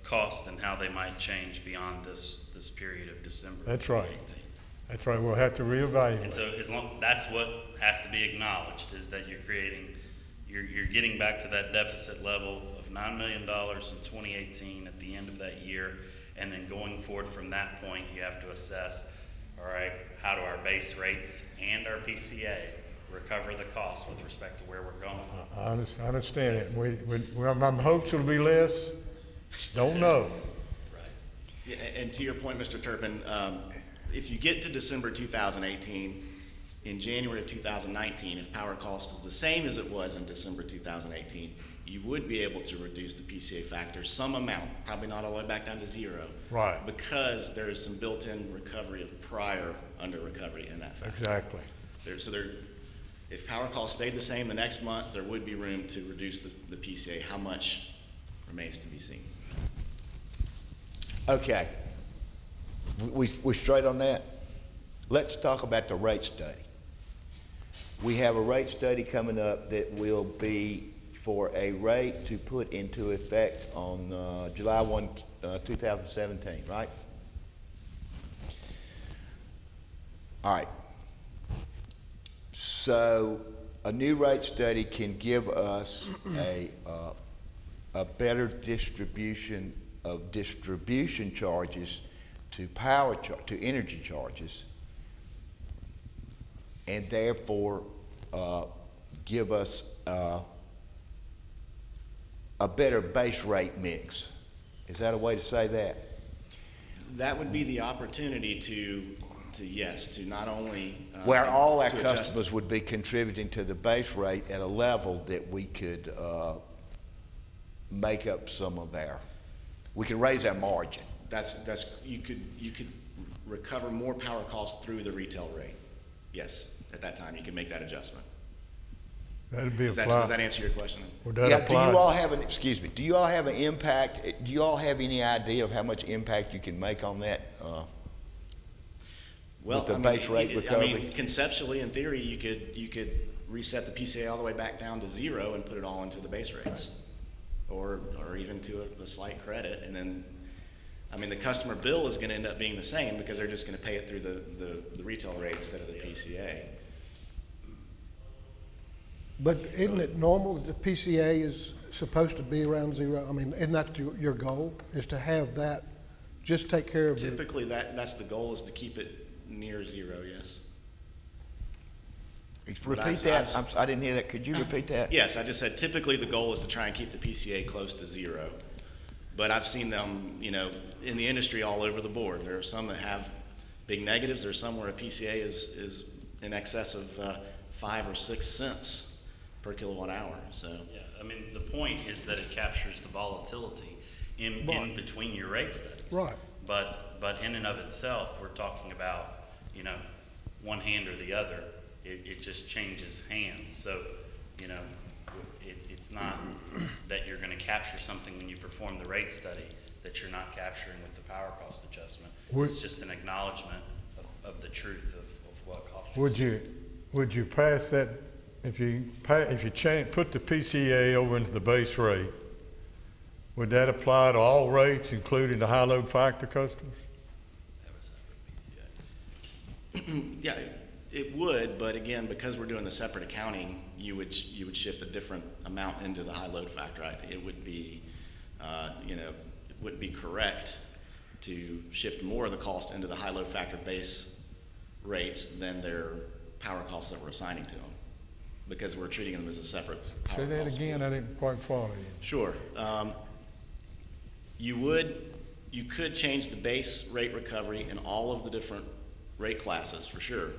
cost and how they might change beyond this period of December. That's right. 2018. That's right, we'll have to And reevaluate. so as long, that's what has to be acknowledged, is that you're getting back to that deficit level of $9 million in 2018 at the end of that year. And then going forward from that point, you have to assess, all right, how do our base rates and our PCA recover the cost with respect to where we're going? I understand it. I'm hopes it'll be less, don't know. Right. Yeah, and to your point, Mr. Turpin, if you get to December 2018, in January of 2019, if power cost is the same as it was in December 2018, you would be able to reduce the PCA factor some amount, probably not all the way back down to zero. Right. Because there is some built-in recovery of prior under recovery in that factor. Exactly. If power costs stayed the same the next month, there would be room to reduce the PCA. How much remains to be seen. Okay. We straight on that? Let's talk about the rate study. We have a rate study coming up that will be for a rate to put into effect on July 1, 2017, right? All right. So a new rate study can give us a better distribution of distribution charges to to energy charges, and therefore give us a better base rate mix. Is that a way to say that? That would be the opportunity to not only Where all our to adjust- customers would be contributing to the base rate at a level that we could make up some of we can raise our margin. you could recover more power costs through the retail rate. Yes, at that time you can make that adjustment. That'd be Does applied. that answer your question? Would that Yeah, apply? do you all have do you all have an impact, do you all have any idea of how much impact you can make on that? Well, With the I mean, base rate recovery? conceptually, in theory, you could reset the PCA all the way back down to zero and put it all into the base rates, or even to a slight credit, and then, I mean, the customer bill is going to end up being the same because they're just going to pay it through the retail rate instead of the PCA. But isn't it normal that the PCA is supposed to be around zero? I mean, isn't that your goal, is to have that, just take care of the, Typically, that's the goal, is to keep it near zero. Yes. Repeat that, I didn't hear that, could you repeat that? Yes, I just said typically the goal is to try and keep the PCA close to zero. But I've seen them, in the industry all over the board. There are some that have big negatives. There's some where a PCA is in excess of 5 or 6 cents per kilowatt hour. So Yeah, I mean, the point is that it captures the volatility in Right. between your rate studies. Right. But in and of itself, we're talking about, one hand or the other. It just changes hands. So, it's not that you're gonna capture something when you perform the rate study that you're not capturing with the power cost adjustment. It's just an acknowledgement of the truth of what cost. Would you pass that, if you put the PCA over into the base rate, would that apply to all rates, including the high load factor customers? Have a separate PCA. yeah, it would, but again, because we're doing the separate accounting, you would shift a different amount into the high load factor. It would be, it wouldn't be correct to shift more of the cost into the high load factor base rates than their power costs that we're assigning to them, because we're treating them as a separate power Say that cost. again, I didn't quite follow you. Sure. You could change the base rate recovery in all of the different rate classes, for sure.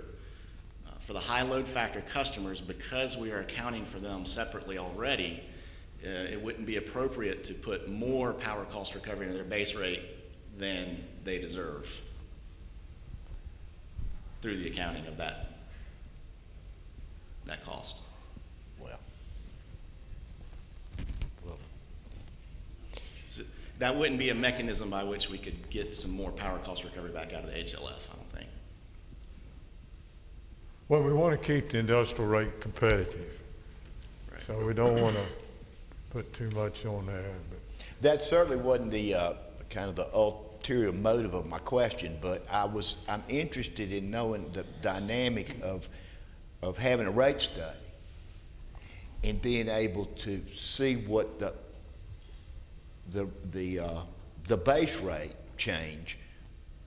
for the high load factor customers, because we are accounting for them separately already, it wouldn't be appropriate to put more power cost recovery into their base rate than they deserve through the accounting of that cost. So that wouldn't be a mechanism by which we could get some more power cost recovery back out of the HLF, I don't think. Well, we want to keep the industrial rate competitive, Right. so we don't want to put too much on there. But That certainly wasn't the, kind of the ulterior motive of my question, but I'm interested in knowing the dynamic of having a rate study and being able to see what the base rate change,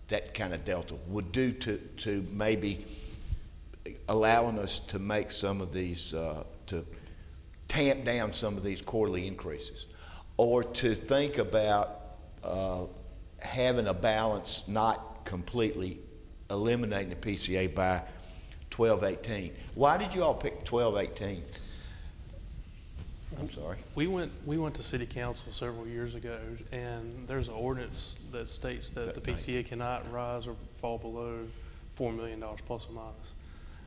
that kind of delta, would do to maybe allowing us to make some of these, to tamp down some of these quarterly increases, or to think about having a balance, not completely eliminating the PCA by 12/18. Why did you all pick 12/18? I'm sorry. We went to city council several years ago, and there's an ordinance that states that the PCA cannot rise or fall below $4 million plus or minus.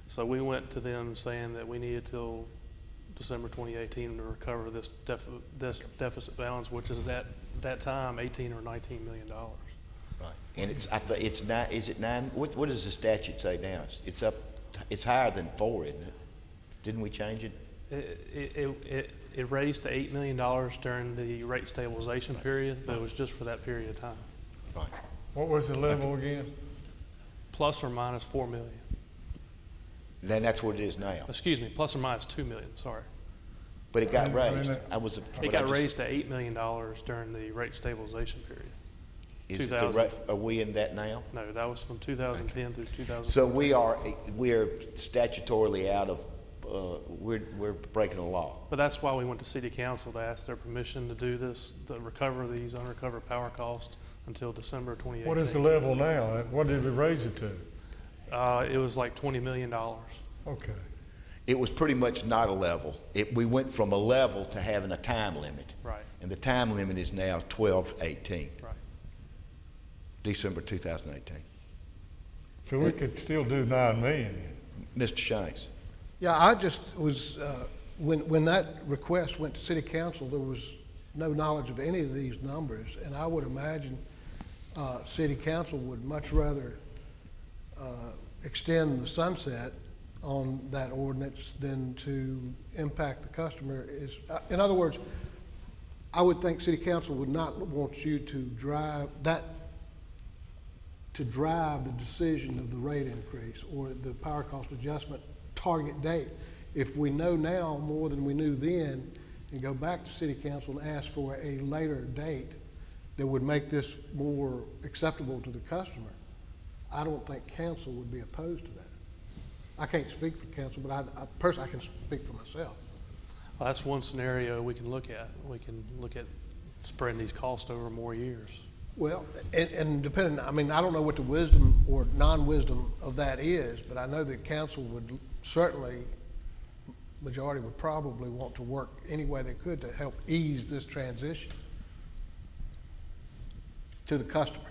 So we went to them saying that we needed till December 2018 to recover this deficit balance, which is at that time $18 or $19 million. Right. And it's not, is it nine? What does the statute say now? It's up, it's higher than 4, isn't it? Didn't we change it? It raised to $8 million during the rate stabilization period, but it was just for that period of time. Right. what was the level again? Plus or minus 4 million. Then that's what it is now. Excuse me, plus or minus 2 million, sorry. But it got I mean, raised. It got raised to $8 million during the rate stabilization period. Is it the rate, are we in that now? No, that was from 2010 through 2000. So we are statutorily out of, we're breaking the law. But that's why we went to city council to ask their permission to do this, to recover these unrecovered power costs until December 2018. What is the level now? What did we raise it to? It was like $20 million. Okay. It was pretty much not a level. We went from a level to having a time limit. Right. And the time limit is now 12/18, Right. December 2018. So we could still do 9 million. Mr. Shanks? Yeah, I just was, when that request went to city council, there was no knowledge of any of these numbers, and I would imagine city council would much rather extend the sunset on that ordinance than to impact the customer. In other words, I would think city council would not want you to drive the decision of the rate increase or the power cost adjustment target date. If we know now more than we knew then, and go back to city council and ask for a later date that would make this more acceptable to the customer, I don't think council would be opposed to that. I can't speak for council, but I personally, I can speak for myself. Well, that's one scenario we can look at. We can look at spreading these costs over more years. Well, and depending, I mean, I don't know what the wisdom or non-wisdom of that is, but I know that council would certainly, majority would probably want to work any way they could to help ease this transition to the customer.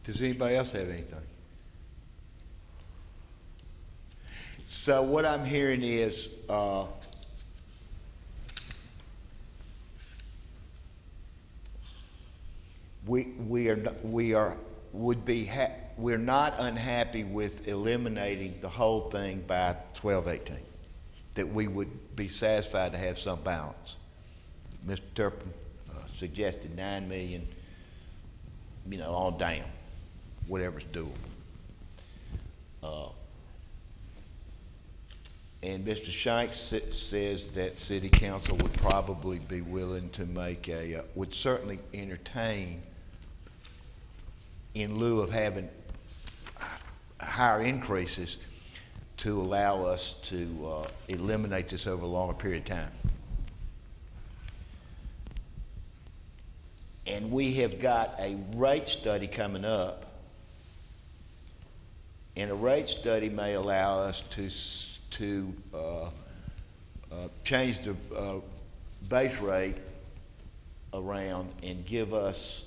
Does anybody else have anything? So what I'm hearing is, we're not unhappy with eliminating the whole thing by 12/18. That we would be satisfied to have some balance. Mr. Turpin suggested 9 million, on down, whatever's doable. And Mr. Shanks says that city council would probably be willing to make would certainly entertain, in lieu of having higher increases, to allow us to eliminate this over a longer period of time. and we have got a rate study coming up. And a rate study may allow us to change the base rate around and give us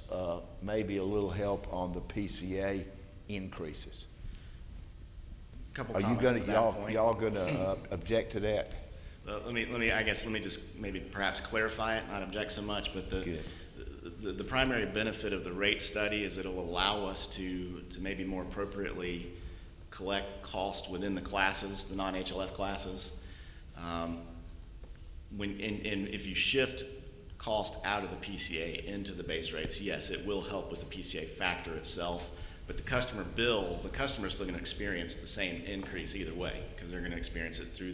maybe a little help on the PCA increases. Couple Are you comments gonna, to that point. y'all gonna object to that? Let me just maybe perhaps clarify it, not object so much, but the primary benefit of the rate study is it'll allow us to maybe more appropriately collect cost within the classes, the non-HLF classes. If you shift cost out of the PCA into the base rates, yes, it will help with the PCA factor itself, but the customer bill, the customer is still gonna experience the same increase either way, because they're gonna experience it through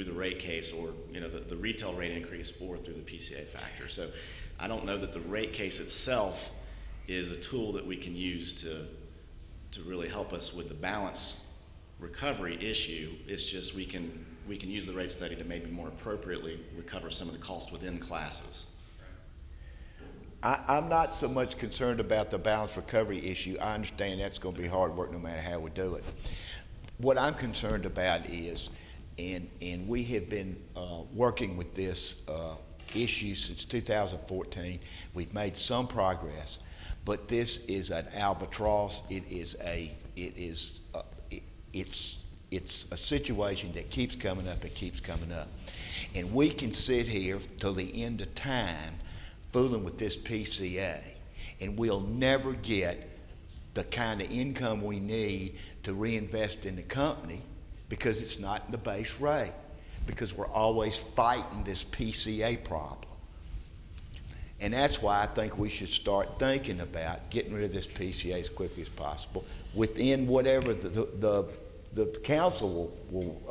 the rate case, or, you know, the retail rate increase, or through the PCA factor. So I don't know that the rate case itself is a tool that we can use to really help us with the balance recovery issue. It's just we can use the rate study to maybe more appropriately recover some of the cost within classes. I'm not so much concerned about the balance recovery issue. I understand that's gonna be hard work no matter how we do it. What I'm concerned about is, and we have been working with this issue since 2014. We've made some progress, but this is an albatross. It's a situation that keeps coming up and keeps coming up. And we can sit here till the end of time fooling with this PCA, and we'll never get the kind of income we need to reinvest in the company, because it's not in the base rate, because we're always fighting this PCA problem. And that's why I think we should start thinking about getting rid of this PCA as quickly as possible within whatever the council will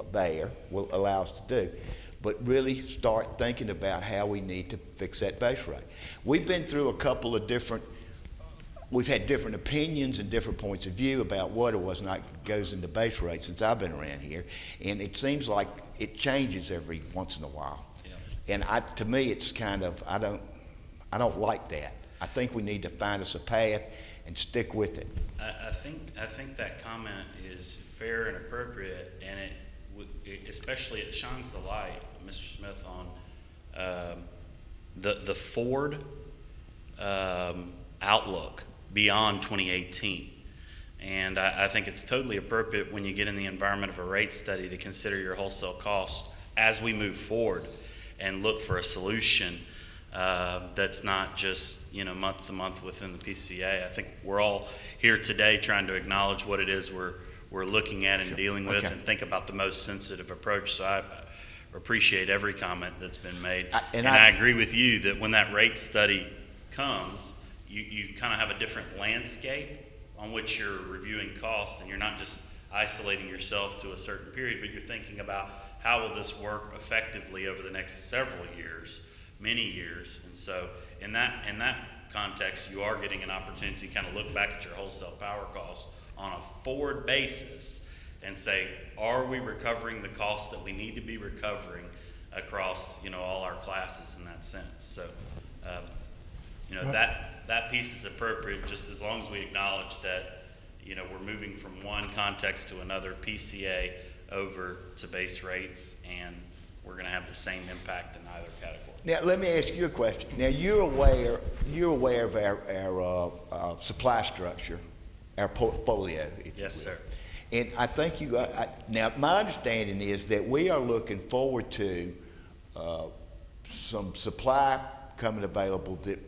allow us to do, but really start thinking about how we need to fix that base rate. We've been through a couple of we've had different opinions and different points of view about what or was not goes into base rate since I've been around here, and it seems like it changes every once in a while. Yeah. And to me, it's kind of, I don't like that. I think we need to find us a path and stick with it. I think that comment is fair and appropriate, and it especially it shines the light, Mr. Smith, on the forward outlook beyond 2018. And I think it's totally appropriate when you get in the environment of a rate study to consider your wholesale cost as we move forward and look for a solution that's not just, you know, month to month within the PCA. I think we're all here today trying to acknowledge what it is we're looking at and dealing with, and think about the most sensitive approach. So I appreciate every comment that's been made. And I agree with you that when that rate study comes, you kind of have a different landscape on which you're reviewing cost, and you're not just isolating yourself to a certain period, but you're thinking about how will this work effectively over the next several years, many years. And so in that context, you are getting an opportunity to kind of look back at your wholesale power costs on a forward basis and say, are we recovering the costs that we need to be recovering across, you know, all our classes in that sense. So, you know, that piece is appropriate, just as long as we acknowledge that, you know, we're moving from one context to another, PCA over to base rates, and we're going to have the same impact in either category. Now, let me ask you a question. Now, you're aware of our supply structure, our portfolio. Yes, sir. And I think now my understanding is that we are looking forward to some supply coming available that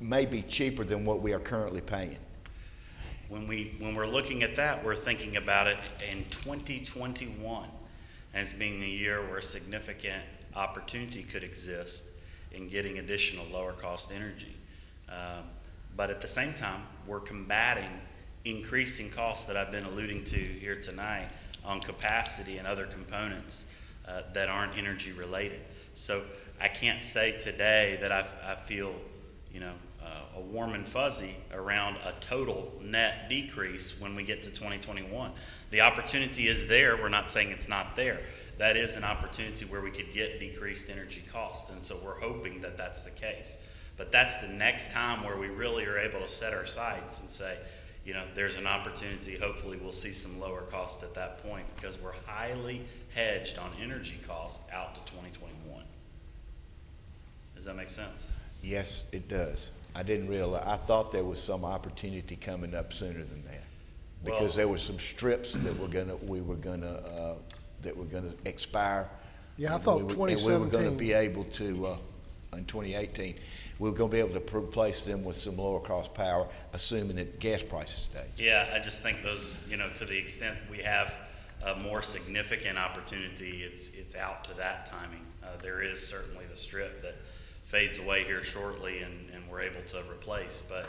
may be cheaper than what we are currently paying. When we're looking at that, we're thinking about it in 2021 as being a year where a significant opportunity could exist in getting additional lower cost energy. But at the same time, we're combating increasing costs that I've been alluding to here tonight on capacity and other components that aren't energy related. So I can't say today that I feel, you know, a warm and fuzzy around a total net decrease when we get to 2021. The opportunity is there. We're not saying it's not there. That is an opportunity where we could get decreased energy costs, and so we're hoping that that's the case. But that's the next time where we really are able to set our sights and say, you know, there's an opportunity. Hopefully we'll see some lower cost at that point because we're highly hedged on energy costs out to 2021. Does that make sense? Yes, it does. I didn't realize, I thought there was some opportunity coming up sooner than that. Because Well- there were some strips that were gonna expire. Yeah, I thought And we were gonna 2017. be able to, in 2018, we were gonna be able to replace them with some lower cost power, assuming that gas prices stay. Yeah, I just think those, you know, to the extent we have a more significant opportunity, it's out to that timing. There is certainly the strip that fades away here shortly and we're able to replace, but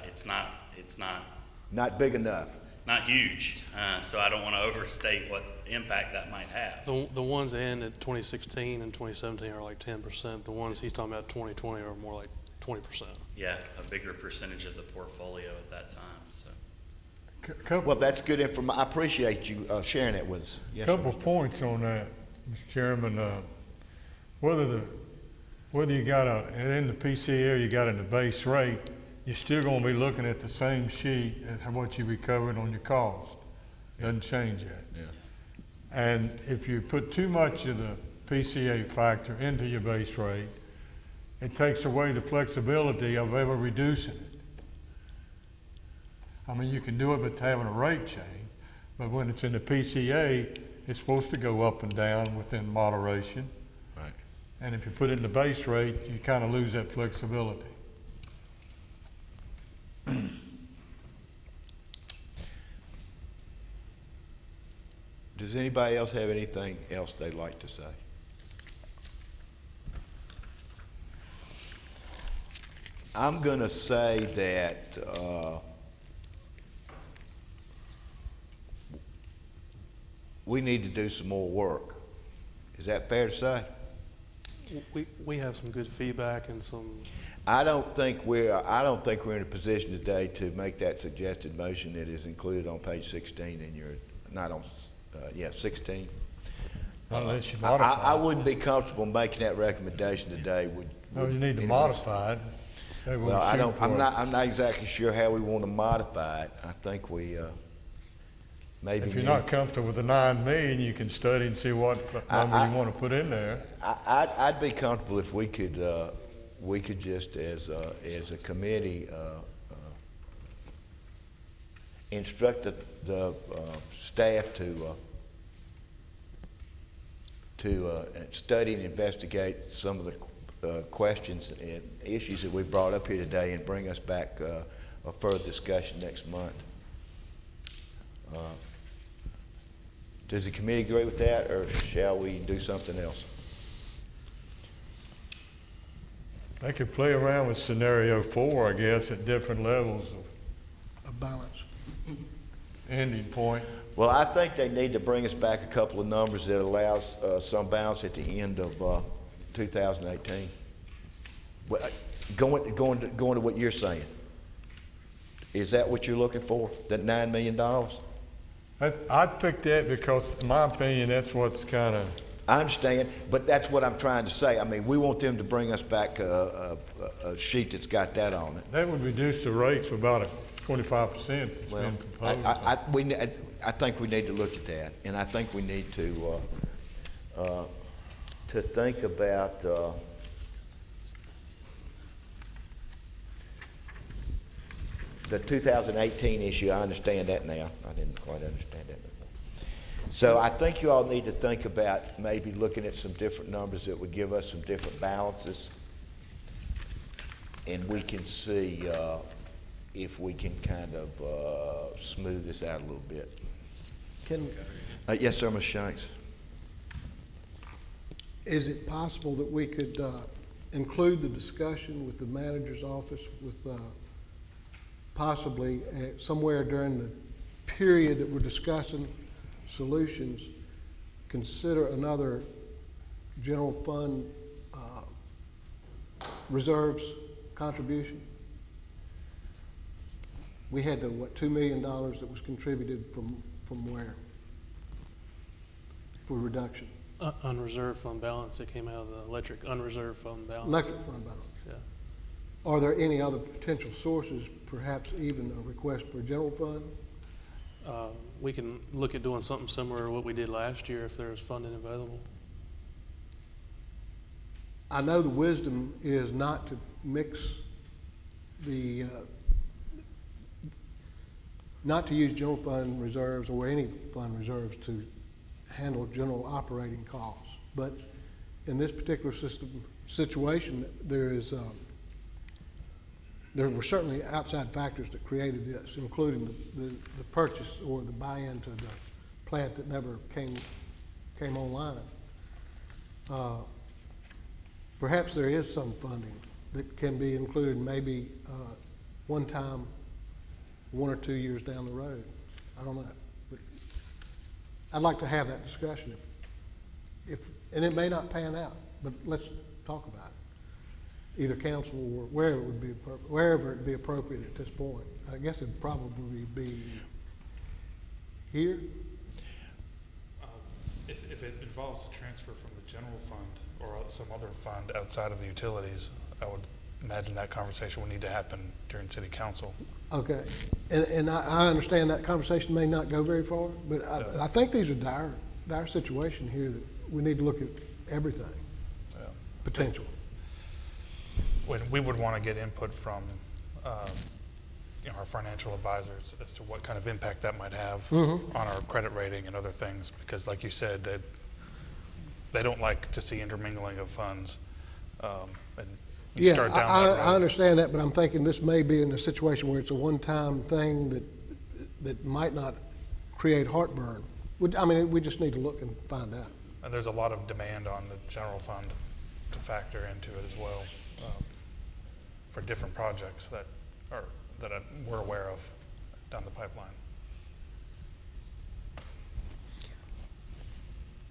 it's not Not big enough. not huge. So I don't want to overstate what impact that might have. The ones that end at 2016 and 2017 are like 10%. The ones he's talking about 2020 are more like 20%. Yeah, a bigger percentage of the portfolio at that time, so. Well, that's good information. I appreciate you sharing that with us. Yes, sir. Couple of points on that, Mr. Chairman. Whether you got in the PCA or you got in the base rate, you're still gonna be looking at the same sheet as how much you recovered on your cost. Doesn't change that. Yeah. And if you put too much of the PCA factor into your base rate, it takes away the flexibility of ever reducing it. I mean, you can do it with having a rate change, but when it's in the PCA, it's supposed to go up and down within moderation. Right. And if you put it in the base rate, you kind of lose that flexibility. Does anybody else have anything else they'd like to say? I'm gonna say that, we need to do some more work. Is that fair to say? We have some good feedback and some, I don't think we're in a position today to make that suggested motion that is included on page 16 in your, not on, 16. Unless you I modify it. wouldn't be comfortable making that recommendation today. No, you need to modify it. Say we'll Well, shoot for I'm it. not exactly sure how we want to modify it. I think we, maybe. If you're need- not comfortable with the 9 million, you can study and see what number you want to put in there. I'd be comfortable if we could just, as a committee, instruct the staff to study and investigate some of the questions and issues that we brought up here today and bring us back a further discussion next month. Does the committee agree with that, or shall we do something else? They could play around with scenario 4, I guess, at different levels of A balance. ending point. Well, I think they need to bring us back a couple of numbers that allows some balance at the end of 2018. Well, going to what you're saying. Is that what you're looking for, that $9 million? I'd pick that because, in my opinion, that's what's kind of, I understand, but that's what I'm trying to say. I mean, we want them to bring us back a sheet that's got that on it. that would reduce the rates about 25% that's Well, been proposed. I think we need to look at that, and I think we need to think about the 2018 issue. I understand that now. I didn't quite understand that before. So I think you all need to think about maybe looking at some different numbers that would give us some different balances, and we can see if we can kind of smooth this out a little bit. Yes, sir, Ms. Shanks. Is it possible that we could include the discussion with the manager's office with possibly somewhere during the period that we're discussing solutions, consider another general fund reserves contribution? We had the, $2 million that was contributed from where? For reduction? unreserved fund balance that came out of the electric unreserved fund balance. Electric fund balance. Yeah. Are there any other potential sources, perhaps even a request for general fund? We can look at doing something similar to what we did last year if there's funding available. I know the wisdom is not to mix the, not to use general fund reserves or any fund reserves to handle general operating costs. But in this particular situation, there were certainly outside factors that created this, including the purchase or the buy-in to the plant that never came online. Perhaps there is some funding that can be included, maybe one time, 1 or 2 years down the road. I don't know. But I'd like to have that discussion and it may not pan out, but let's talk about it. Either council or wherever it be appropriate at this point. I guess it'd probably be here. If it involves a transfer from the general fund or some other fund outside of the utilities, I would imagine that conversation would need to happen during city council. Okay, and I understand that conversation may not go very far, but I think these are dire situation here that we need to look at everything, potential. When we would want to get input from our financial advisors as to what kind of impact that might have on our credit rating and other things, because like you said, that they don't like to see intermingling of funds. And you start down that road. I understand that, but I'm thinking this may be in a situation where it's a one-time thing that might not create heartburn. I mean, we just need to look and find out. And there's a lot of demand on the general fund to factor into it as well, for different projects that we're aware of down the pipeline.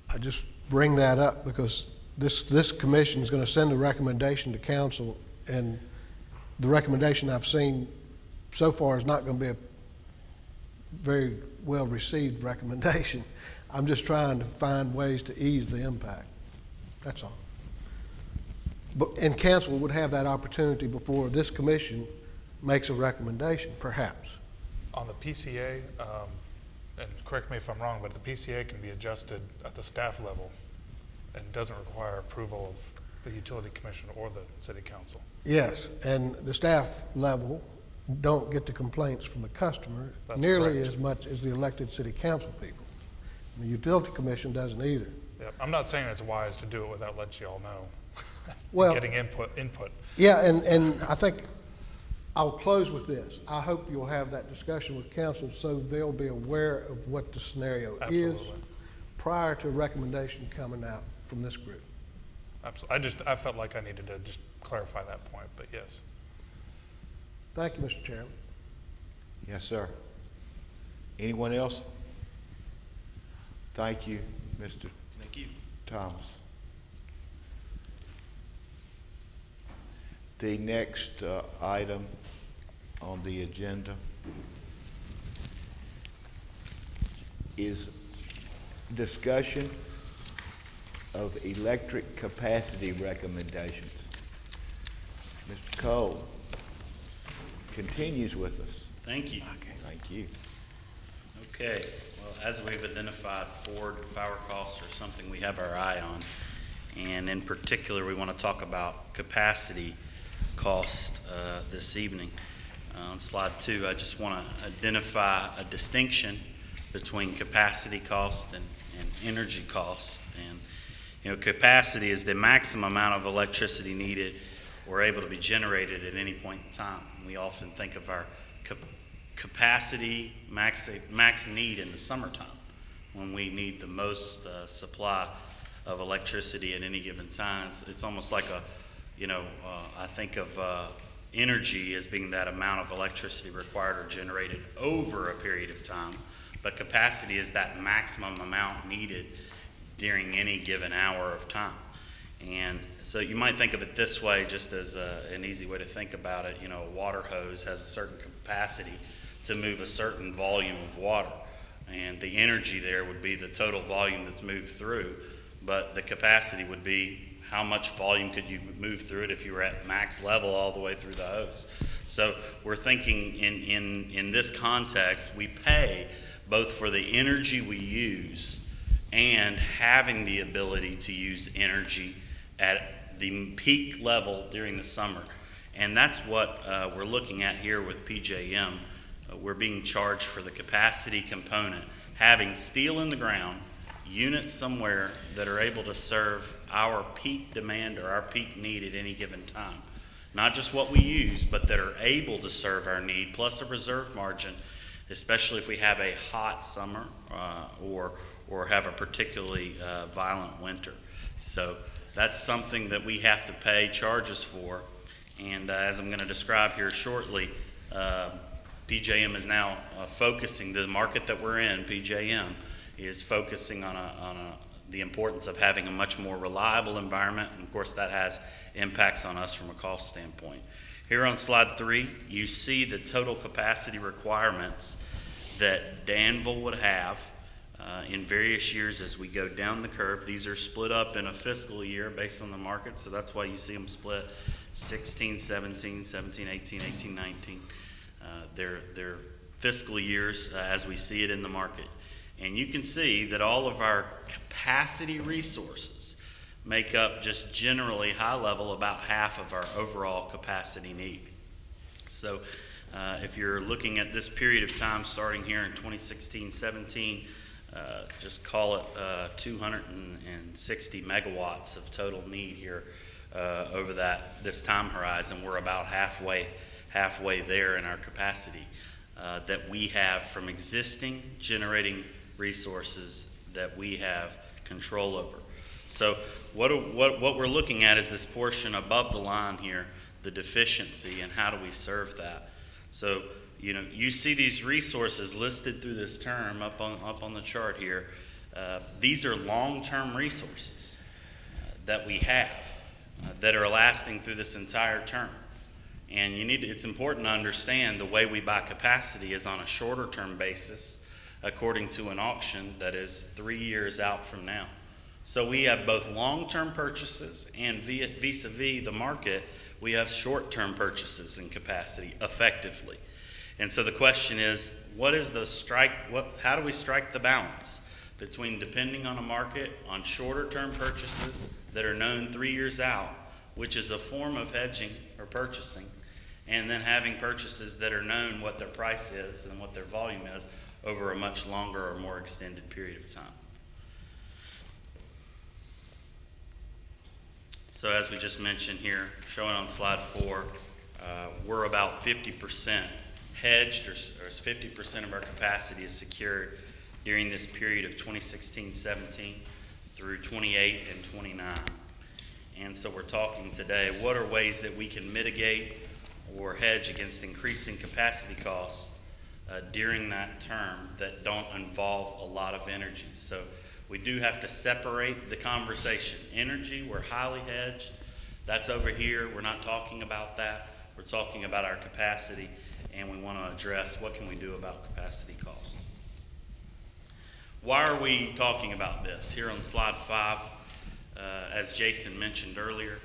I just bring that up because this commission is going to send a recommendation to council, and the recommendation I've seen so far is not going to be a very well received recommendation. I'm just trying to find ways to ease the impact. That's all. And council would have that opportunity before this commission makes a recommendation, perhaps. On the PCA, and correct me if I'm wrong, but the PCA can be adjusted at the staff level and doesn't require approval of the utility commission or the city council. Yes, and the staff level don't get the complaints from the customer That's nearly correct. as much as the elected city council people. The utility commission doesn't either. Yep. I'm not saying it's wise to do it without letting you all know. Well, getting input. Yeah, and I think I'll close with this. I hope you'll have that discussion with council so they'll be aware of what the scenario is Absolutely. prior to a recommendation coming out from this group. Absolutely. I felt like I needed to just clarify that point, but yes. Thank you, Mr. Chairman. Yes, sir. Anyone else? Thank you, Mr. Thank you. Thomas. The next item on the agenda is discussion of electric capacity recommendations. Mr. Cole continues with us. Thank you. Thank you. Okay, well, as we've identified, Ford power costs are something we have our eye on. And in particular, we want to talk about capacity cost this evening. On slide 2, I just want to identify a distinction between capacity cost and energy cost. And, capacity is the maximum amount of electricity needed or able to be generated at any point in time. We often think of our capacity max need in the summertime when we need the most supply of electricity at any given time. It's almost like I think of energy as being that amount of electricity required or generated over a period of time, but capacity is that maximum amount needed during any given hour of time. And so you might think of it this way, just as an easy way to think about it. A water hose has a certain capacity to move a certain volume of water, and the energy there would be the total volume that's moved through, but the capacity would be how much volume could you move through it if you were at max level all the way through the hose. So we're thinking in this context, we pay both for the energy we use and having the ability to use energy at the peak level during the summer. And that's what we're looking at here with PJM. We're being charged for the capacity component, having steel in the ground, units somewhere that are able to serve our peak demand or our peak need at any given time. Not just what we use, but that are able to serve our need, plus a reserve margin, especially if we have a hot summer or have a particularly violent winter. So that's something that we have to pay charges for. And as I'm going to describe here shortly, PJM is now focusing, the market that we're in, PJM, is focusing on the importance of having a much more reliable environment. And of course, that has impacts on us from a cost standpoint. Here on slide 3, you see the total capacity requirements that Danville would have in various years as we go down the curve. These are split up in a fiscal year based on the market, so that's why you see them split 16, 17, 17, 18, 18, 19. They're fiscal years as we see it in the market. And you can see that all of our capacity resources make up just generally high level about half of our overall capacity need. So if you're looking at this period of time starting here in 2016-17, just call it 260 megawatts of total need here over this time horizon. We're about halfway there in our capacity that we have from existing generating resources that we have control over. So what we're looking at is this portion above the line here, the deficiency, and how do we serve that. So you see these resources listed through this term up on the chart here. These are long-term resources that we have that are lasting through this entire term. And it's important to understand the way we buy capacity is on a shorter term basis according to an auction that is 3 years out from now. So we have both long-term purchases and vis-a-vis the market, we have short-term purchases in capacity effectively. And so the question is, how do we strike the balance between depending on a market on shorter term purchases that are known 3 years out, which is a form of hedging or purchasing, and then having purchases that are known what their price is and what their volume is over a much longer or more extended period of time. So as we just mentioned here, showing on slide 4, we're about 50% hedged, or 50% of our capacity is secured during this period of 2016-17 through 28 and 29. And so we're talking today, what are ways that we can mitigate or hedge against increasing capacity costs during that term that don't involve a lot of energy. So we do have to separate the conversation. Energy, we're highly hedged. That's over here. We're not talking about that. We're talking about our capacity, and we want to address what can we do about capacity costs. Why are we talking about this? Here on slide 5, as Jason mentioned earlier,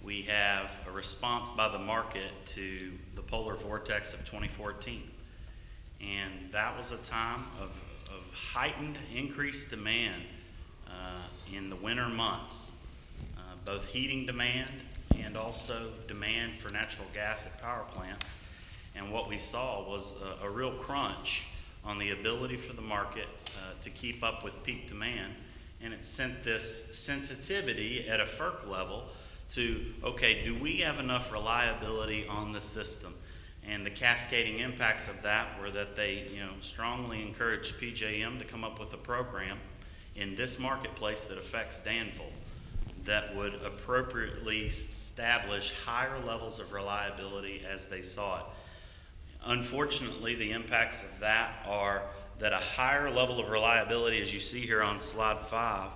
we have a response by the market to the polar vortex of 2014. And that was a time of heightened increased demand in the winter months, both heating demand and also demand for natural gas at power plants. And what we saw was a real crunch on the ability for the market to keep up with peak demand. And it sent this sensitivity at a FERC level to, okay, do we have enough reliability on the system? And the cascading impacts of that were that they, strongly encouraged PJM to come up with a program in this marketplace that affects Danville that would appropriately establish higher levels of reliability as they saw it. Unfortunately, the impacts of that are that a higher level of reliability, as you see here on slide 5,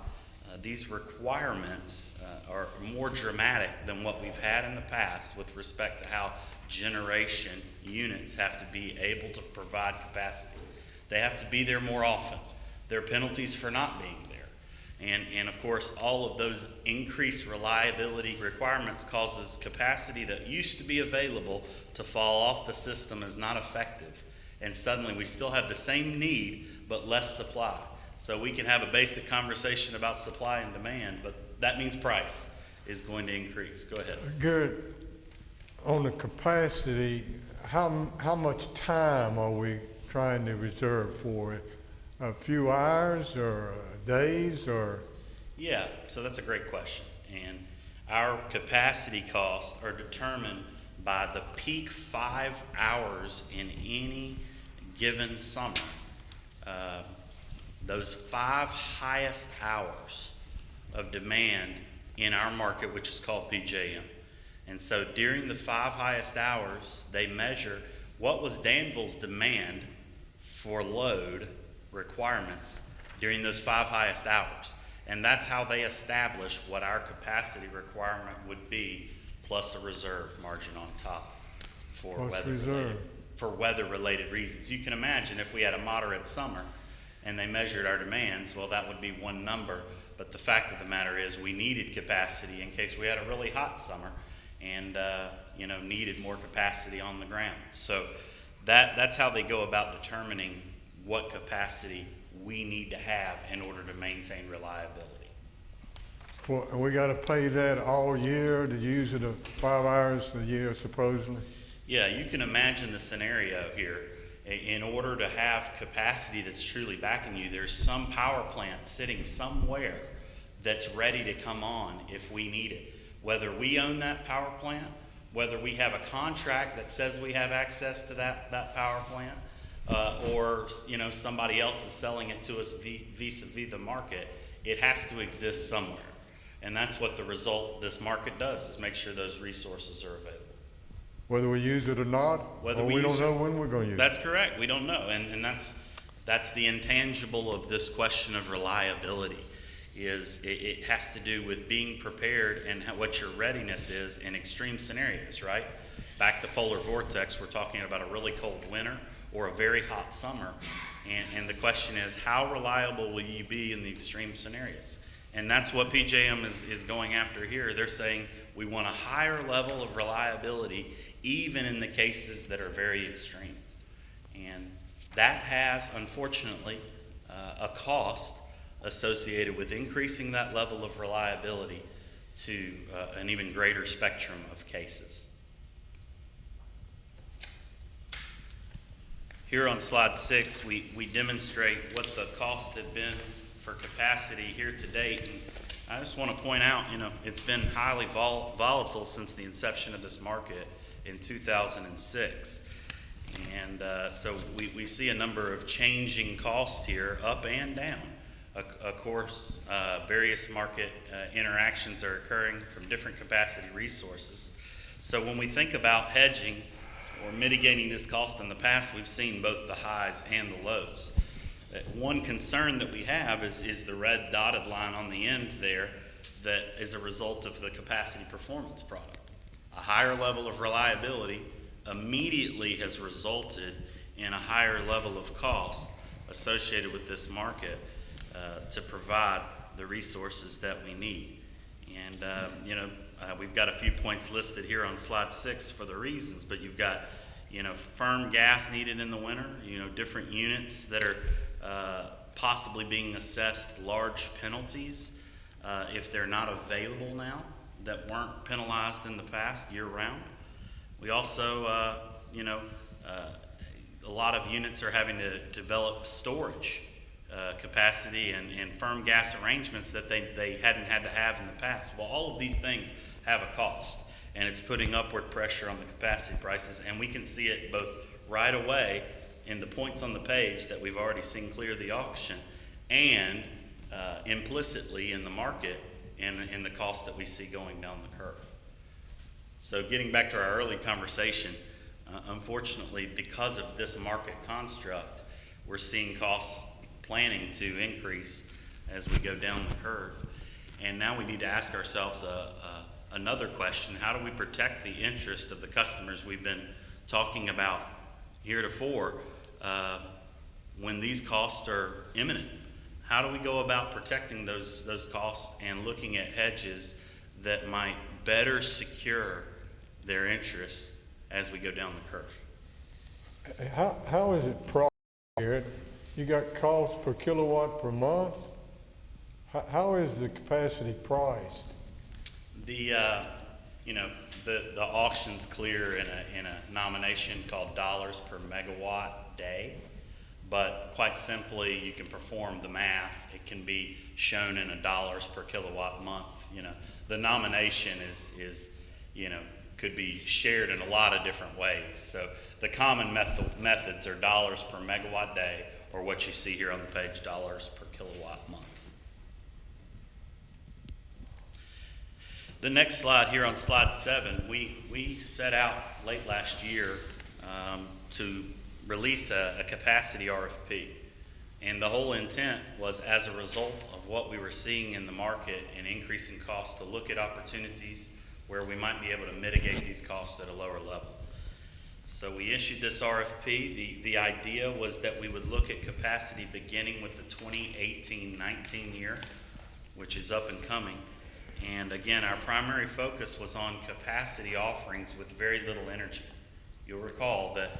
these requirements are more dramatic than what we've had in the past with respect to how generation units have to be able to provide capacity. They have to be there more often. There are penalties for not being there. And of course, all of those increased reliability requirements causes capacity that used to be available to fall off the system as not effective. And suddenly we still have the same need, but less supply. So we can have a basic conversation about supply and demand, but that means price is going to increase. Go ahead. Gary, on the capacity, how much time are we trying to reserve for it? A few hours or days or? Yeah, so that's a great question. And our capacity costs are determined by the peak 5 hours in any given summer. Those 5 highest hours of demand in our market, which is called PJM. And so during the 5 highest hours, they measure what was Danville's demand for load requirements during those 5 highest hours. And that's how they establish what our capacity requirement would be, plus a reserve margin on top for weather-related reasons. You can imagine if we had a moderate summer and they measured our demands, well, that would be one number. But the fact of the matter is we needed capacity in case we had a really hot summer and needed more capacity on the ground. So that's how they go about determining what capacity we need to have in order to maintain reliability. Well, and we got to pay that all year to use it 5 hours a year, supposedly? Yeah, you can imagine the scenario here. In order to have capacity that's truly backing you, there's some power plant sitting somewhere that's ready to come on if we need it. Whether we own that power plant, whether we have a contract that says we have access to that power plant, or somebody else is selling it to us vis-a-vis the market, it has to exist somewhere. And that's what the result this market does, is make sure those resources are available. Whether we use it or not, Whether or we don't know when we're going to use it. That's correct. We don't know. And that's the intangible of this question of reliability, is it has to do with being prepared and what your readiness is in extreme scenarios, right? Back to polar vortex, we're talking about a really cold winter or a very hot summer. And the question is, how reliable will you be in the extreme scenarios? And that's what PJM is going after here. They're saying we want a higher level of reliability even in the cases that are very extreme. And that has, unfortunately, a cost associated with increasing that level of reliability to an even greater spectrum of cases. Here on slide 6, we demonstrate what the costs have been for capacity here to date. And I just want to point out, it's been highly volatile since the inception of this market in 2006. And so we see a number of changing costs here, up and down. Of course, various market interactions are occurring from different capacity resources. So when we think about hedging or mitigating this cost in the past, we've seen both the highs and the lows. One concern that we have is the red dotted line on the end there that is a result of the capacity performance product. A higher level of reliability immediately has resulted in a higher level of cost associated with this market to provide the resources that we need. And, we've got a few points listed here on slide 6 for the reasons, but you've got, firm gas needed in the winter, different units that are possibly being assessed large penalties if they're not available now, that weren't penalized in the past year-round. We also, a lot of units are having to develop storage capacity and firm gas arrangements that they hadn't had to have in the past. Well, all of these things have a cost, and it's putting upward pressure on the capacity prices, and we can see it both right away in the points on the page that we've already seen clear the auction, and implicitly in the market and in the cost that we see going down the curve. So getting back to our early conversation, unfortunately, because of this market construct, we're seeing costs planning to increase as we go down the curve. And now we need to ask ourselves another question: how do we protect the interest of the customers we've been talking about heretofore when these costs are imminent? how do we go about protecting those costs and looking at hedges that might better secure their interests as we go down the curve? How is it priced, Garrett? You got cost per kilowatt per month? How is the capacity priced? The the auction's clear in a nomination called dollars per megawatt day, but quite simply, you can perform the math. It can be shown in a dollars per kilowatt month. The nomination is could be shared in a lot of different ways. So the common methods are dollars per megawatt day, or what you see here on the page, dollars per kilowatt month. The next slide here on slide 7, we set out late last year to release a capacity RFP. And the whole intent was, as a result of what we were seeing in the market and increasing costs, to look at opportunities where we might be able to mitigate these costs at a lower level. So we issued this RFP. The idea was that we would look at capacity beginning with the 2018-19 year, which is up and coming. And again, our primary focus was on capacity offerings with very little energy. You'll recall that,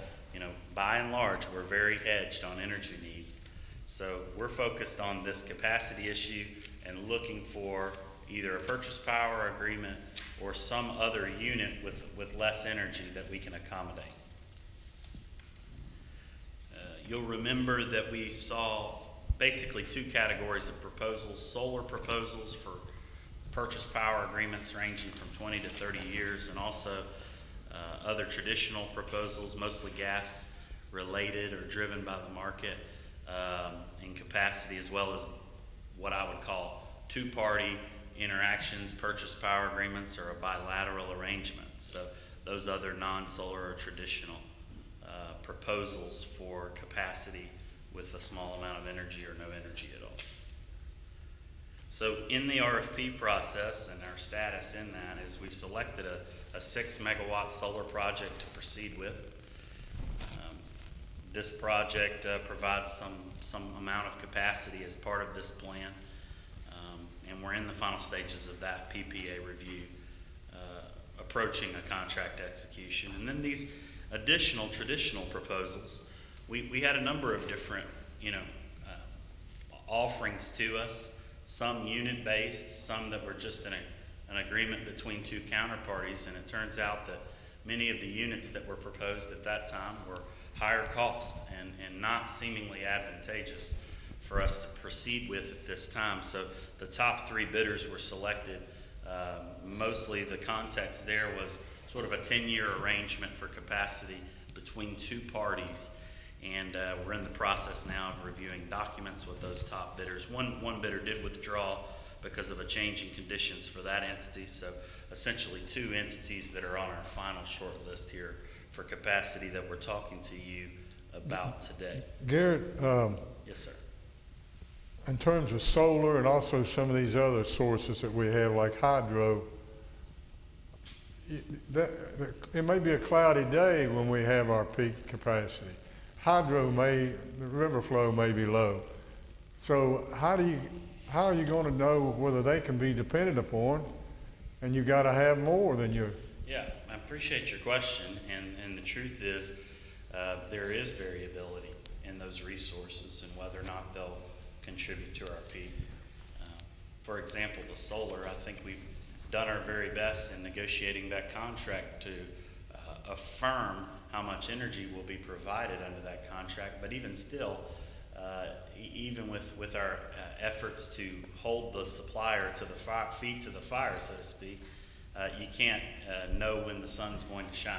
by and large, we're very hedged on energy needs. So we're focused on this capacity issue and looking for either a purchase power agreement or some other unit with less energy that we can accommodate. You'll remember that we saw basically 2 categories of proposals: solar proposals for purchase power agreements ranging from 20 to 30 years, and also other traditional proposals, mostly gas related or driven by the market in capacity, as well as what I would call 2-party interactions, purchase power agreements, or a bilateral arrangement. So those other non-solar or traditional proposals for capacity with a small amount of energy or no energy at all. So in the RFP process, and our status in that is we've selected a 6 megawatt solar project to proceed with. This project provides some amount of capacity as part of this plan, and we're in the final stages of that PPA review, approaching a contract execution. And then these additional traditional proposals, we had a number of different offerings to us. Some unit-based, some that were just an agreement between 2 counterparties, and it turns out that many of the units that were proposed at that time were higher cost and not seemingly advantageous for us to proceed with at this time. So the top 3 bidders were selected. Mostly the context there was sort of a 10-year arrangement for capacity between 2 parties. And we're in the process now of reviewing documents with those top bidders. One bidder did withdraw because of a change in conditions for that entity. So essentially 2 entities that are on our final short list here for capacity that we're talking to you about today. Garrett, Yes, sir. in terms of solar and also some of these other sources that we have, like hydro, it may be a cloudy day when we have our peak capacity. The river flow may be low. So how are you going to know whether they can be depended upon? And you got to have more than your. Yeah, I appreciate your question, and the truth is there is variability in those resources and whether or not they'll contribute to our peak. For example, the solar, I think we've done our very best in negotiating that contract to affirm how much energy will be provided under that contract, but even still, even with our efforts to hold the supplier to the feet to the fire, so to speak, you can't know when the sun's going to shine.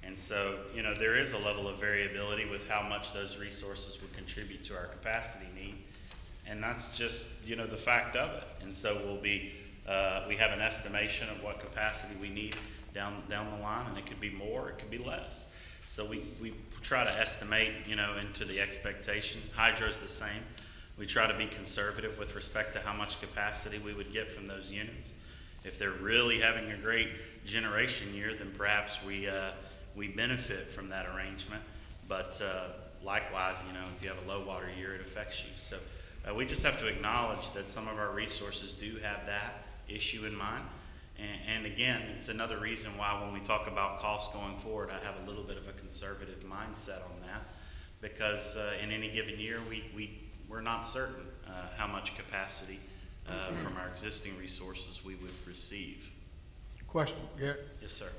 And so, there is a level of variability with how much those resources would contribute to our capacity need, and that's just, the fact of it. And so we have an estimation of what capacity we need down the line, and it could be more, it could be less. So we try to estimate, into the expectation. Hydro's the same. We try to be conservative with respect to how much capacity we would get from those units. If they're really having a great generation year, then perhaps we benefit from that arrangement. But likewise, if you have a low water year, it affects you. So We just have to acknowledge that some of our resources do have that issue in mind. And again, it's another reason why when we talk about costs going forward, I have a little bit of a conservative mindset on that, because in any given year, we're not certain how much capacity from our existing resources we would receive. Question, Garrett. Yes, sir.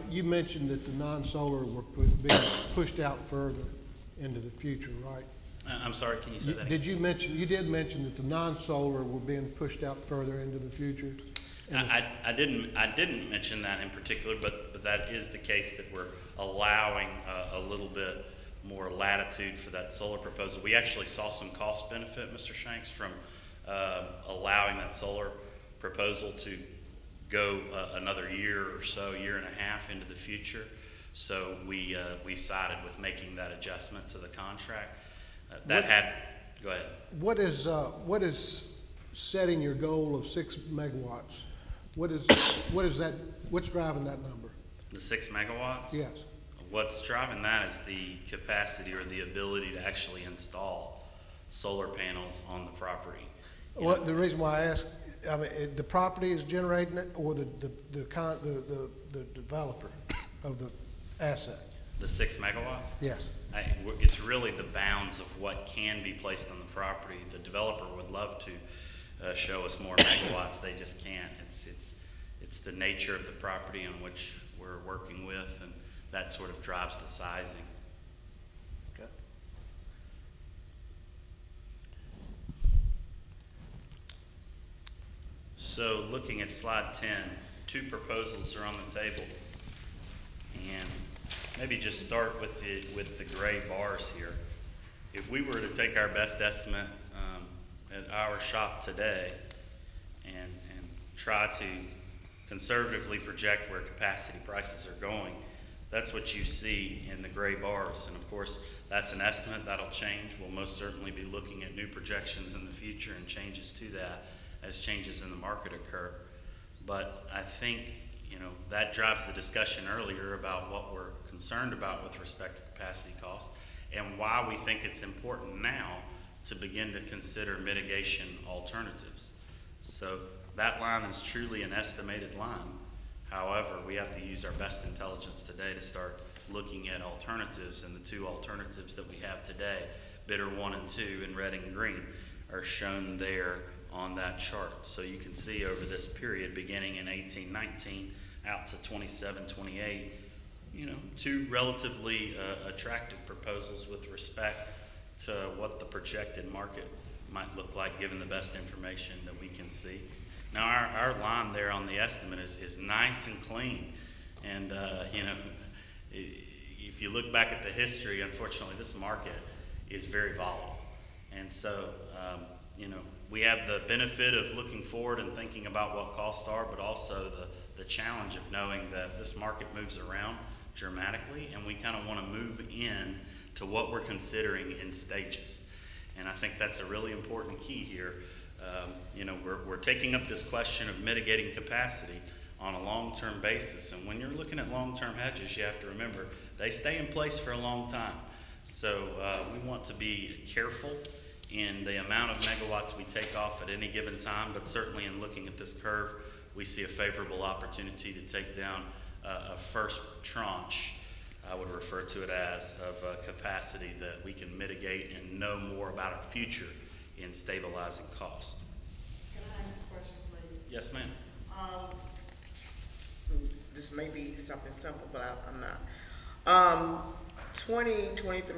You mentioned that the non-solar were being pushed out further into the future, right? I'm sorry, can you say that again? You did mention that the non-solar were being pushed out further into the future? I didn't mention that in particular, but that is the case, that we're allowing a little bit more latitude for that solar proposal. We actually saw some cost benefit, Mr. Shanks, from allowing that solar proposal to go another year or so, year and a half into the future. So we sided with making that adjustment to the contract. Go ahead. What is setting your goal of 6 megawatts? What is that? What's driving that number? The 6 megawatts? Yes. What's driving that is the capacity or the ability to actually install solar panels on the property. Well, the reason why I ask, I mean, the property is generating it, or the developer of the asset? The 6 megawatts? Yes. It's really the bounds of what can be placed on the property. The developer would love to show us more megawatts. They just can't. It's the nature of the property on which we're working with, and that sort of drives the sizing. Okay. So looking at slide 10, 2 proposals are on the table. And maybe just start with the gray bars here. If we were to take our best estimate at our shop today and try to conservatively project where capacity prices are going, that's what you see in the gray bars. And of course, that's an estimate. That'll change. We'll most certainly be looking at new projections in the future and changes to that as changes in the market occur. But I think, that drives the discussion earlier about what we're concerned about with respect to capacity costs, and why we think it's important now to begin to consider mitigation alternatives. So that line is truly an estimated line. However, we have to use our best intelligence today to start looking at alternatives, and the 2 alternatives that we have today, bidder 1 and 2 in red and green, are shown there on that chart. So you can see over this period beginning in 18-19 out to 27-28, 2 relatively attractive proposals with respect to what the projected market might look like given the best information that we can see. Now our line there on the estimate is nice and clean, and if you look back at the history, unfortunately this market is very volatile, and so we have the benefit of looking forward and thinking about what costs are, but also the challenge of knowing that this market moves around dramatically, and we kind of want to move in to what we're considering in stages. And I think that's a really important key here. We're taking up this question of mitigating capacity on a long-term basis, and when you're looking at long-term hedges, you have to remember they stay in place for a long time. So we want to be careful in the amount of megawatts we take off at any given time, but certainly in looking at this curve, we see a favorable opportunity to take down a first tranche, I would refer to it as, of capacity that we can mitigate and know more about our future in stabilizing costs. Can I ask a question, please? Yes, ma'am. This may be something simple, but I'm not. 2023,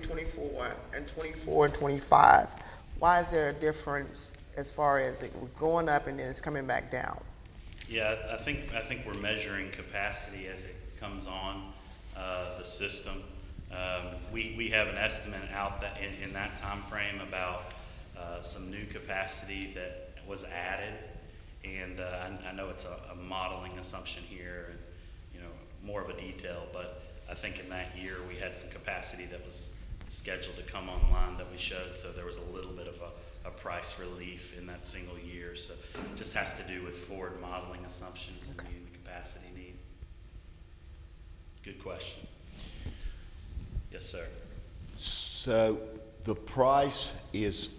24, and 24 and 25, why is there a difference as far as it was going up and then it's coming back down? Yeah, I think we're measuring capacity as it comes on the system. We have an estimate out that in that time frame about some new capacity that was added, and I know it's a modeling assumption here, and more of a detail, but I think in that year we had some capacity that was scheduled to come online that we showed, so there was a little bit of a price relief in that single year. So it just has to do with forward modeling assumptions and the capacity need. Good question. Yes, sir. So the price is,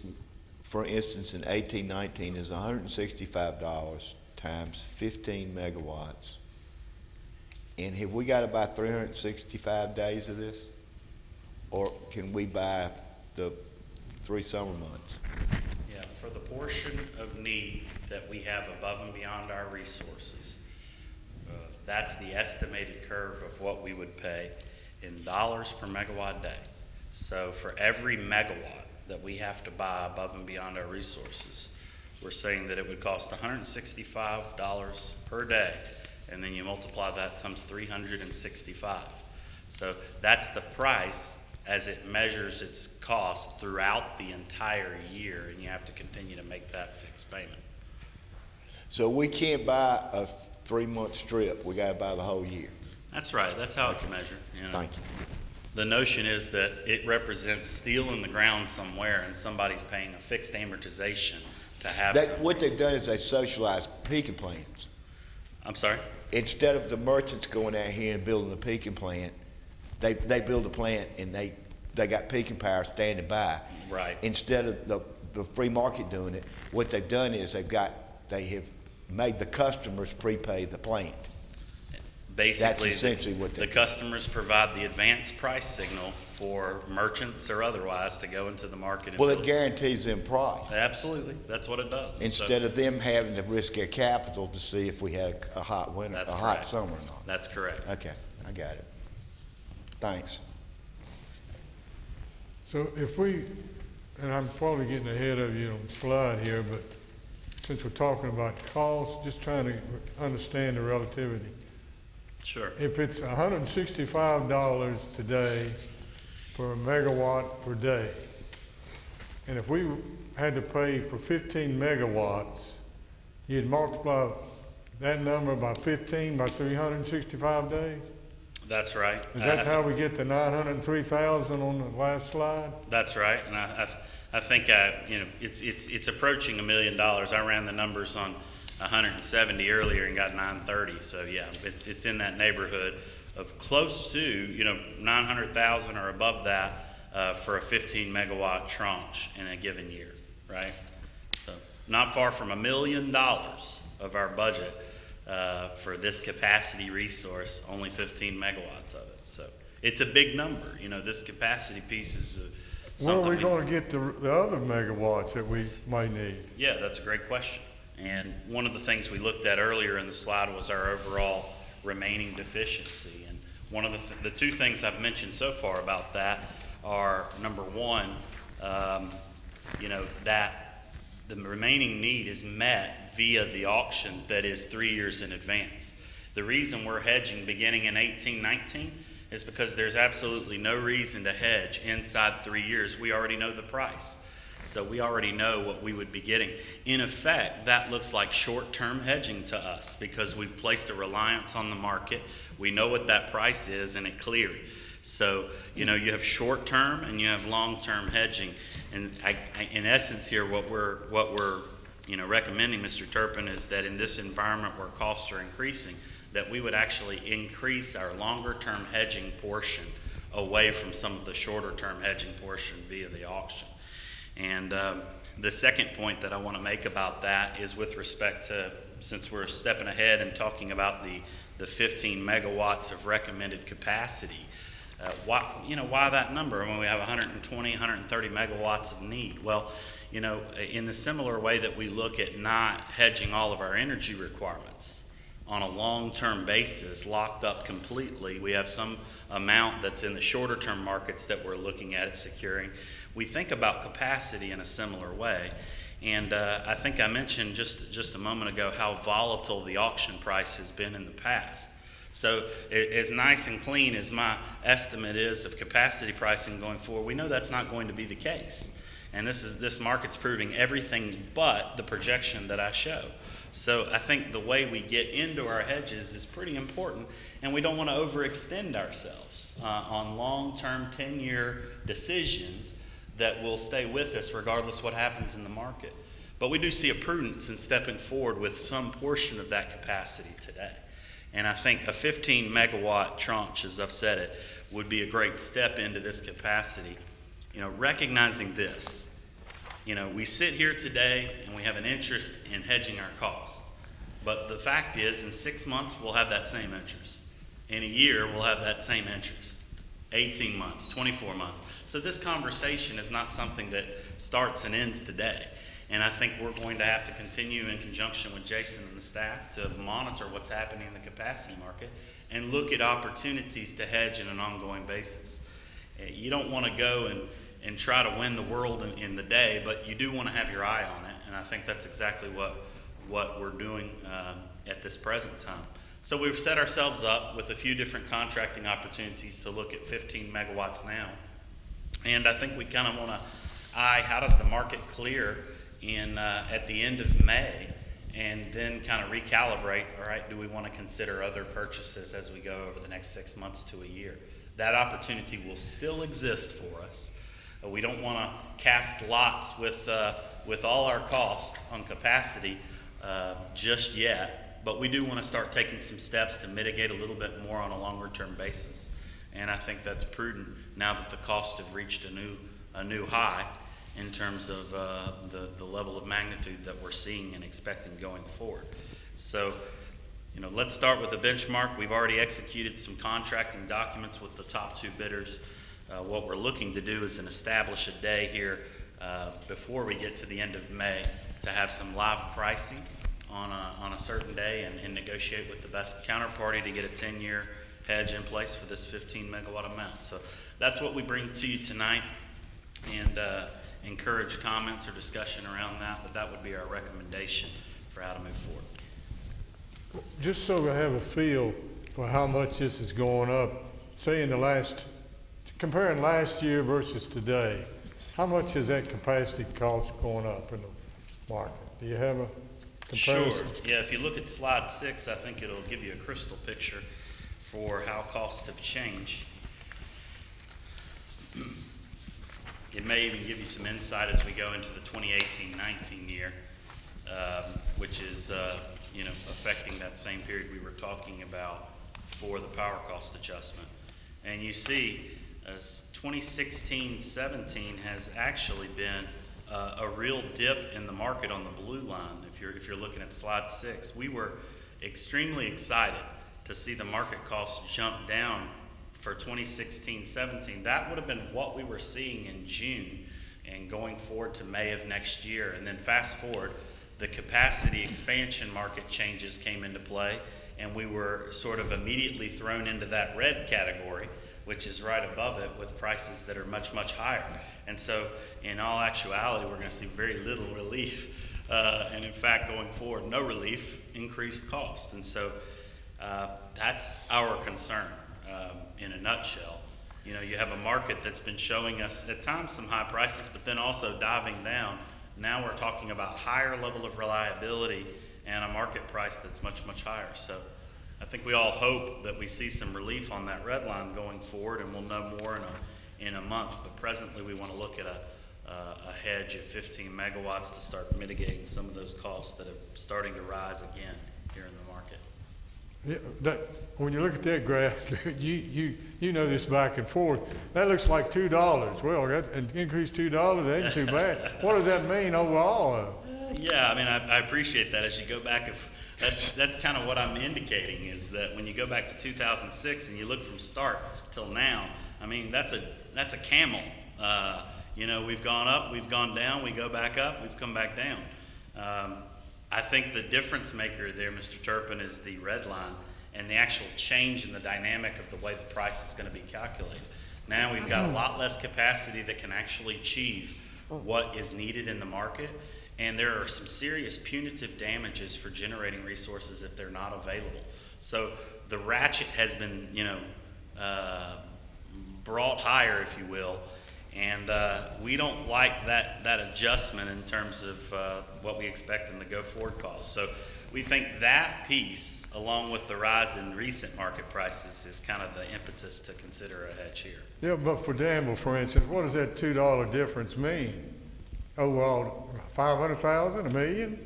for instance, in 1819 is $165 times 15 megawatts. And have we got about 365 days of this? Or can we buy the 3 summer months? Yeah, for the portion of need that we have above and beyond our resources, that's the estimated curve of what we would pay in dollars per megawatt day. So for every megawatt that we have to buy above and beyond our resources, we're saying that it would cost $165 per day, and then you multiply that times 365. So that's the price as it measures its cost throughout the entire year, and you have to continue to make that fixed payment. So we can't buy a 3-month strip, we gotta buy the whole year. That's right, that's how it's measured. You know. Thank you. The notion is that it represents steel in the ground somewhere, and somebody's paying a fixed amortization to have some. What they've done is they socialized peaking plants. I'm sorry? Instead of the merchants going out here and building the peaking plant, they build a plant and they got peaking power standing by. Right. Instead of the free market doing it, what they've done is they have made the customers prepay the plant. Basically, That's essentially what the customers provide the advance price signal for merchants or otherwise to go into the market and Well, it build. guarantees them price. Absolutely, that's what it does. And so- Instead of them having to risk their capital to see if we had a hot winter, That's a hot correct. summer or not. That's correct. Okay, I got it. Thanks. So if we, and I'm probably getting ahead of you on the slide here, but since we're talking about cost, just trying to understand the relativity. Sure. If it's $165 today per megawatt per day, and if we had to pay for 15 megawatts, you'd multiply that number by 15 by 365 days? That's right. Is that how we get the 903,000 on the last slide? That's right, and I think it's approaching $1 million. I ran the numbers on 170 earlier and got 930. So yeah, it's in that neighborhood of close to 900,000 or above that for a 15 megawatt tranche in a given year, right? So not far from $1 million of our budget for this capacity resource, only 15 megawatts of it. So it's a big number. This capacity piece is something. Where are we going to get the other megawatts that we may need? Yeah, that's a great question. And one of the things we looked at earlier in the slide was our overall remaining deficiency. And one of the 2 things I've mentioned so far about that are, number one, that the remaining need is met via the auction that is 3 years in advance. The reason we're hedging beginning in 1819 is because there's absolutely no reason to hedge inside 3 years. We already know the price. So we already know what we would be getting. In effect, that looks like short-term hedging to us because we've placed a reliance on the market. We know what that price is, and it cleared. So, you have short-term and you have long-term hedging. And in essence here, what we're recommending, Mr. Turpin, is that in this environment where costs are increasing, that we would actually increase our longer-term hedging portion away from some of the shorter-term hedging portion via the auction. And the second point that I want to make about that is with respect to, since we're stepping ahead and talking about the 15 megawatts of recommended capacity, why that number when we have 120, 130 megawatts of need? Well, in the similar way that we look at not hedging all of our energy requirements on a long-term basis, locked up completely, we have some amount that's in the shorter-term markets that we're looking at securing. We think about capacity in a similar way, and I think I mentioned just a moment ago how volatile the auction price has been in the past. So as nice and clean as my estimate is of capacity pricing going forward, we know that's not going to be the case. And this market's proving everything but the projection that I show. So I think the way we get into our hedges is pretty important, and we don't want to overextend ourselves on long-term 10-year decisions that will stay with us regardless what happens in the market. But we do see a prudence in stepping forward with some portion of that capacity today. And I think a 15 megawatt tranche, as I've said it, would be a great step into this capacity. recognizing this, we sit here today and we have an interest in hedging our costs. But the fact is, in 6 months, we'll have that same interest. In a year, we'll have that same interest. 18 months, 24 months. So this conversation is not something that starts and ends today. And I think we're going to have to continue in conjunction with Jason and the staff to monitor what's happening in the capacity market and look at opportunities to hedge on an ongoing basis. You don't want to go and try to win the world in the day, but you do want to have your eye on it. And I think that's exactly what we're doing at this present time. So we've set ourselves up with a few different contracting opportunities to look at 15 megawatts now. And I think we kind of want to eye how does the market clear at the end of May, and then kind of recalibrate, all right, do we want to consider other purchases as we go over the next 6 months to a year? That opportunity will still exist for us. We don't want to cast lots with all our costs on capacity just yet, but we do want to start taking some steps to mitigate a little bit more on a longer term basis. And I think that's prudent now that the costs have reached a new high in terms of the level of magnitude that we're seeing and expecting going forward. So, let's start with the benchmark. We've already executed some contracting documents with the top two bidders. What we're looking to do is establish a day here before we get to the end of May to have some live pricing on a certain day and negotiate with the best counterparty to get a 10-year hedge in place for this 15 megawatt amount. So that's what we bring to you tonight, and encourage comments or discussion around that, but that would be our recommendation for how to move forward. Just so we have a feel for how much this is going up, say comparing last year versus today, how much is that capacity cost going up in the market? Do you have a comparison? Sure. Yeah, if you look at slide 6, I think it'll give you a crystal picture for how costs have changed. It may even give you some insight as we go into the 2018-19 year, which is affecting that same period we were talking about for the power cost adjustment. And you see 2016-17 has actually been a real dip in the market on the blue line. If you're looking at slide 6, we were extremely excited to see the market costs jump down for 2016-17. That would have been what we were seeing in June and going forward to May of next year. And then fast forward, the capacity expansion market changes came into play, and we were sort of immediately thrown into that red category, which is right above it with prices that are much, much higher. And so in all actuality, we're going to see very little relief. And in fact, going forward, no relief, increased cost. And so that's our concern. In a nutshell, you have a market that's been showing us at times some high prices, but then also diving down. Now we're talking about higher level of reliability and a market price that's much, much higher. So I think we all hope that we see some relief on that red line going forward, and we'll know more in a month. But presently, we want to look at a hedge of 15 megawatts to start mitigating some of those costs that are starting to rise again here in the market. Yeah, when you look at that graph, you know this back and forth. That looks like $2. Well, an increase $2, that ain't too bad. What does that mean overall? Yeah, I mean, I appreciate that. As you go back, that's kind of what I'm indicating is that when you go back to 2006 and you look from start till now, I mean, that's a camel. We've gone up, we've gone down, we go back up, we've come back down. I think the difference maker there, Mr. Turpin, is the red line and the actual change in the dynamic of the way the price is going to be calculated. Now we've got a lot less capacity that can actually achieve what is needed in the market, and there are some serious punitive damages for generating resources if they're not available. So the ratchet has been, brought higher, if you will, and we don't like that adjustment in terms of what we expect in the go-forward costs. So we think that piece, along with the rise in recent market prices, is kind of the impetus to consider a hedge here. Yeah, but for Danville, for instance, what does that $2 difference mean? Overall, 500,000, $1 million?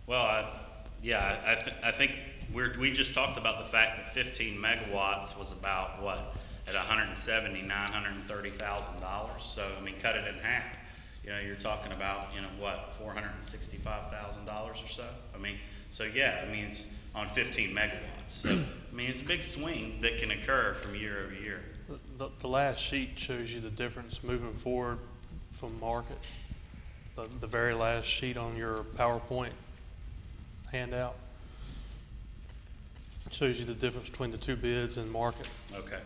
Well, I think we just talked about the fact that 15 megawatts was about what, at $170,000, $930,000. So, I mean, cut it in half. You know, you're talking about, you know, what, $465,000 or so? I mean, so yeah, I mean, it's on 15 megawatts. So, I mean, it's a big swing that can occur from year over year. The last sheet shows you the difference moving forward from market. The very last sheet on your PowerPoint handout shows you the difference between the two bids and market. Okay.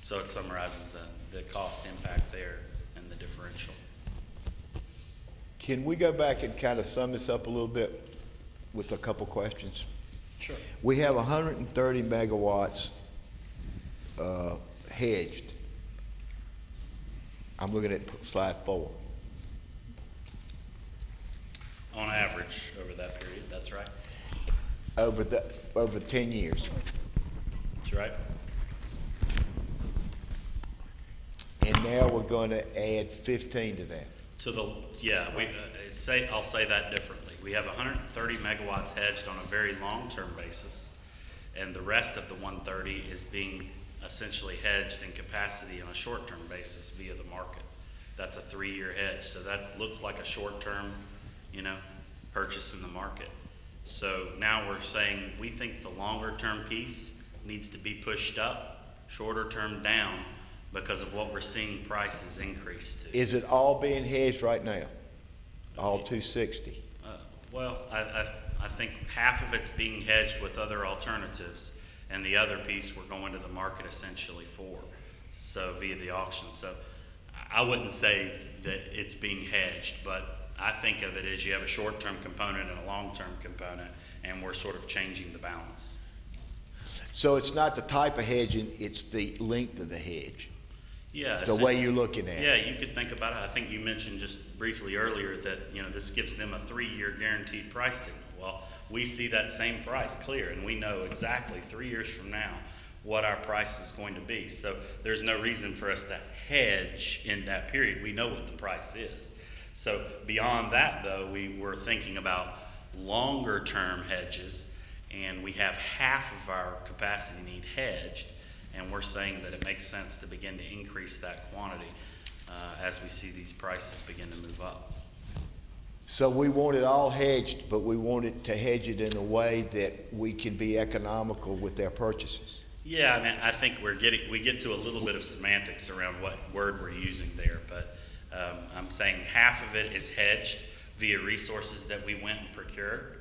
So it summarizes the cost impact there and the differential. Can we go back and kind of sum this up a little bit with a couple questions? Sure. We have 130 megawatts hedged. I'm looking at slide 4. On average over that period, that's right. Over 10 years. That's right. And now we're going to add 15 to that. So I'll say that differently. We have 130 megawatts hedged on a very long-term basis, and the rest of the 130 is being essentially hedged in capacity on a short-term basis via the market. That's a 3-year hedge, so that looks like a short-term, you know, purchase in the market. So now we're saying we think the longer-term piece needs to be pushed up, shorter-term down, because of what we're seeing prices increase to. Is it all being hedged right now? All 260? Well, I think half of it's being hedged with other alternatives, and the other piece we're going to the market essentially for, so via the auction. So I wouldn't say that it's being hedged, but I think of it as you have a short-term component and a long-term component, and we're sort of changing the balance. So it's not the type of hedging, it's the length of the hedge, Yeah. the way you're looking at it. Yeah, you could think about it. I think you mentioned just briefly earlier that, you know, this gives them a 3-year guaranteed price signal. Well, we see that same price clear, and we know exactly 3 years from now what our price is going to be. So there's no reason for us to hedge in that period. We know what the price is. So beyond that, though, we were thinking about longer term hedges, and we have half of our capacity need hedged, and we're saying that it makes sense to begin to increase that quantity as we see these prices begin to move up. So we want it all hedged, but we want it to hedge it in a way that we can be economical with their purchases. Yeah, I mean, I think we get to a little bit of semantics around what word we're using there, but I'm saying half of it is hedged via resources that we went and procured,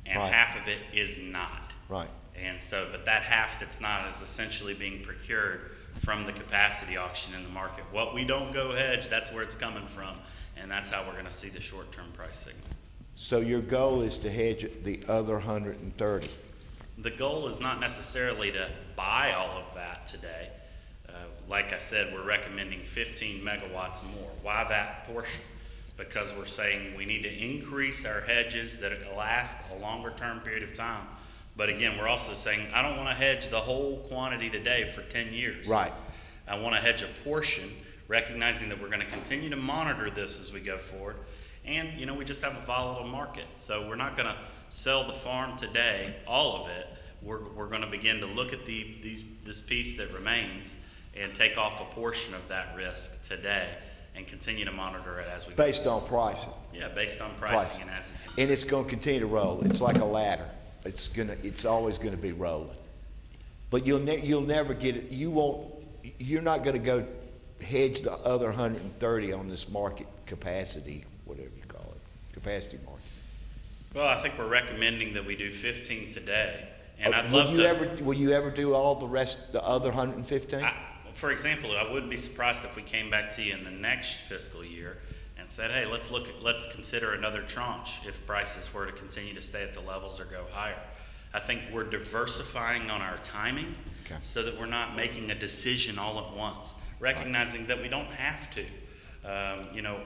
and Right. half of it is not. Right. And so, but that half that's not is essentially being procured from the capacity auction in the market. What we don't go hedge, that's where it's coming from, and that's how we're gonna see the short-term price signal. So your goal is to hedge the other 130. The goal is not necessarily to buy all of that today. Like I said, we're recommending 15 megawatts more. Why that portion? Because we're saying we need to increase our hedges that last a longer term period of time. But again, we're also saying I don't want to hedge the whole quantity today for 10 years. Right. I want to hedge a portion, recognizing that we're going to continue to monitor this as we go forward. And, you know, we just have a volatile market. So we're not going to sell the farm today, all of it. We're going to begin to look at this piece that remains and take off a portion of that risk today and continue to monitor it as we go. Based on pricing. Yeah, based on pricing and as it's. And it's going to continue to roll. It's like a ladder. It's always going to be rolling. But you'll never get it. You're not going to go hedge the other 130 on this market capacity, whatever you call it, capacity market. Well, I think we're recommending that we do 15 today. And I'd love to. Will you ever do all the other 115? For example, I wouldn't be surprised if we came back to you in the next fiscal year and said, hey, let's consider another tranche if prices were to continue to stay at the levels or go higher. I think we're diversifying on our timing so that we're not making a decision all at once, recognizing that we don't have to.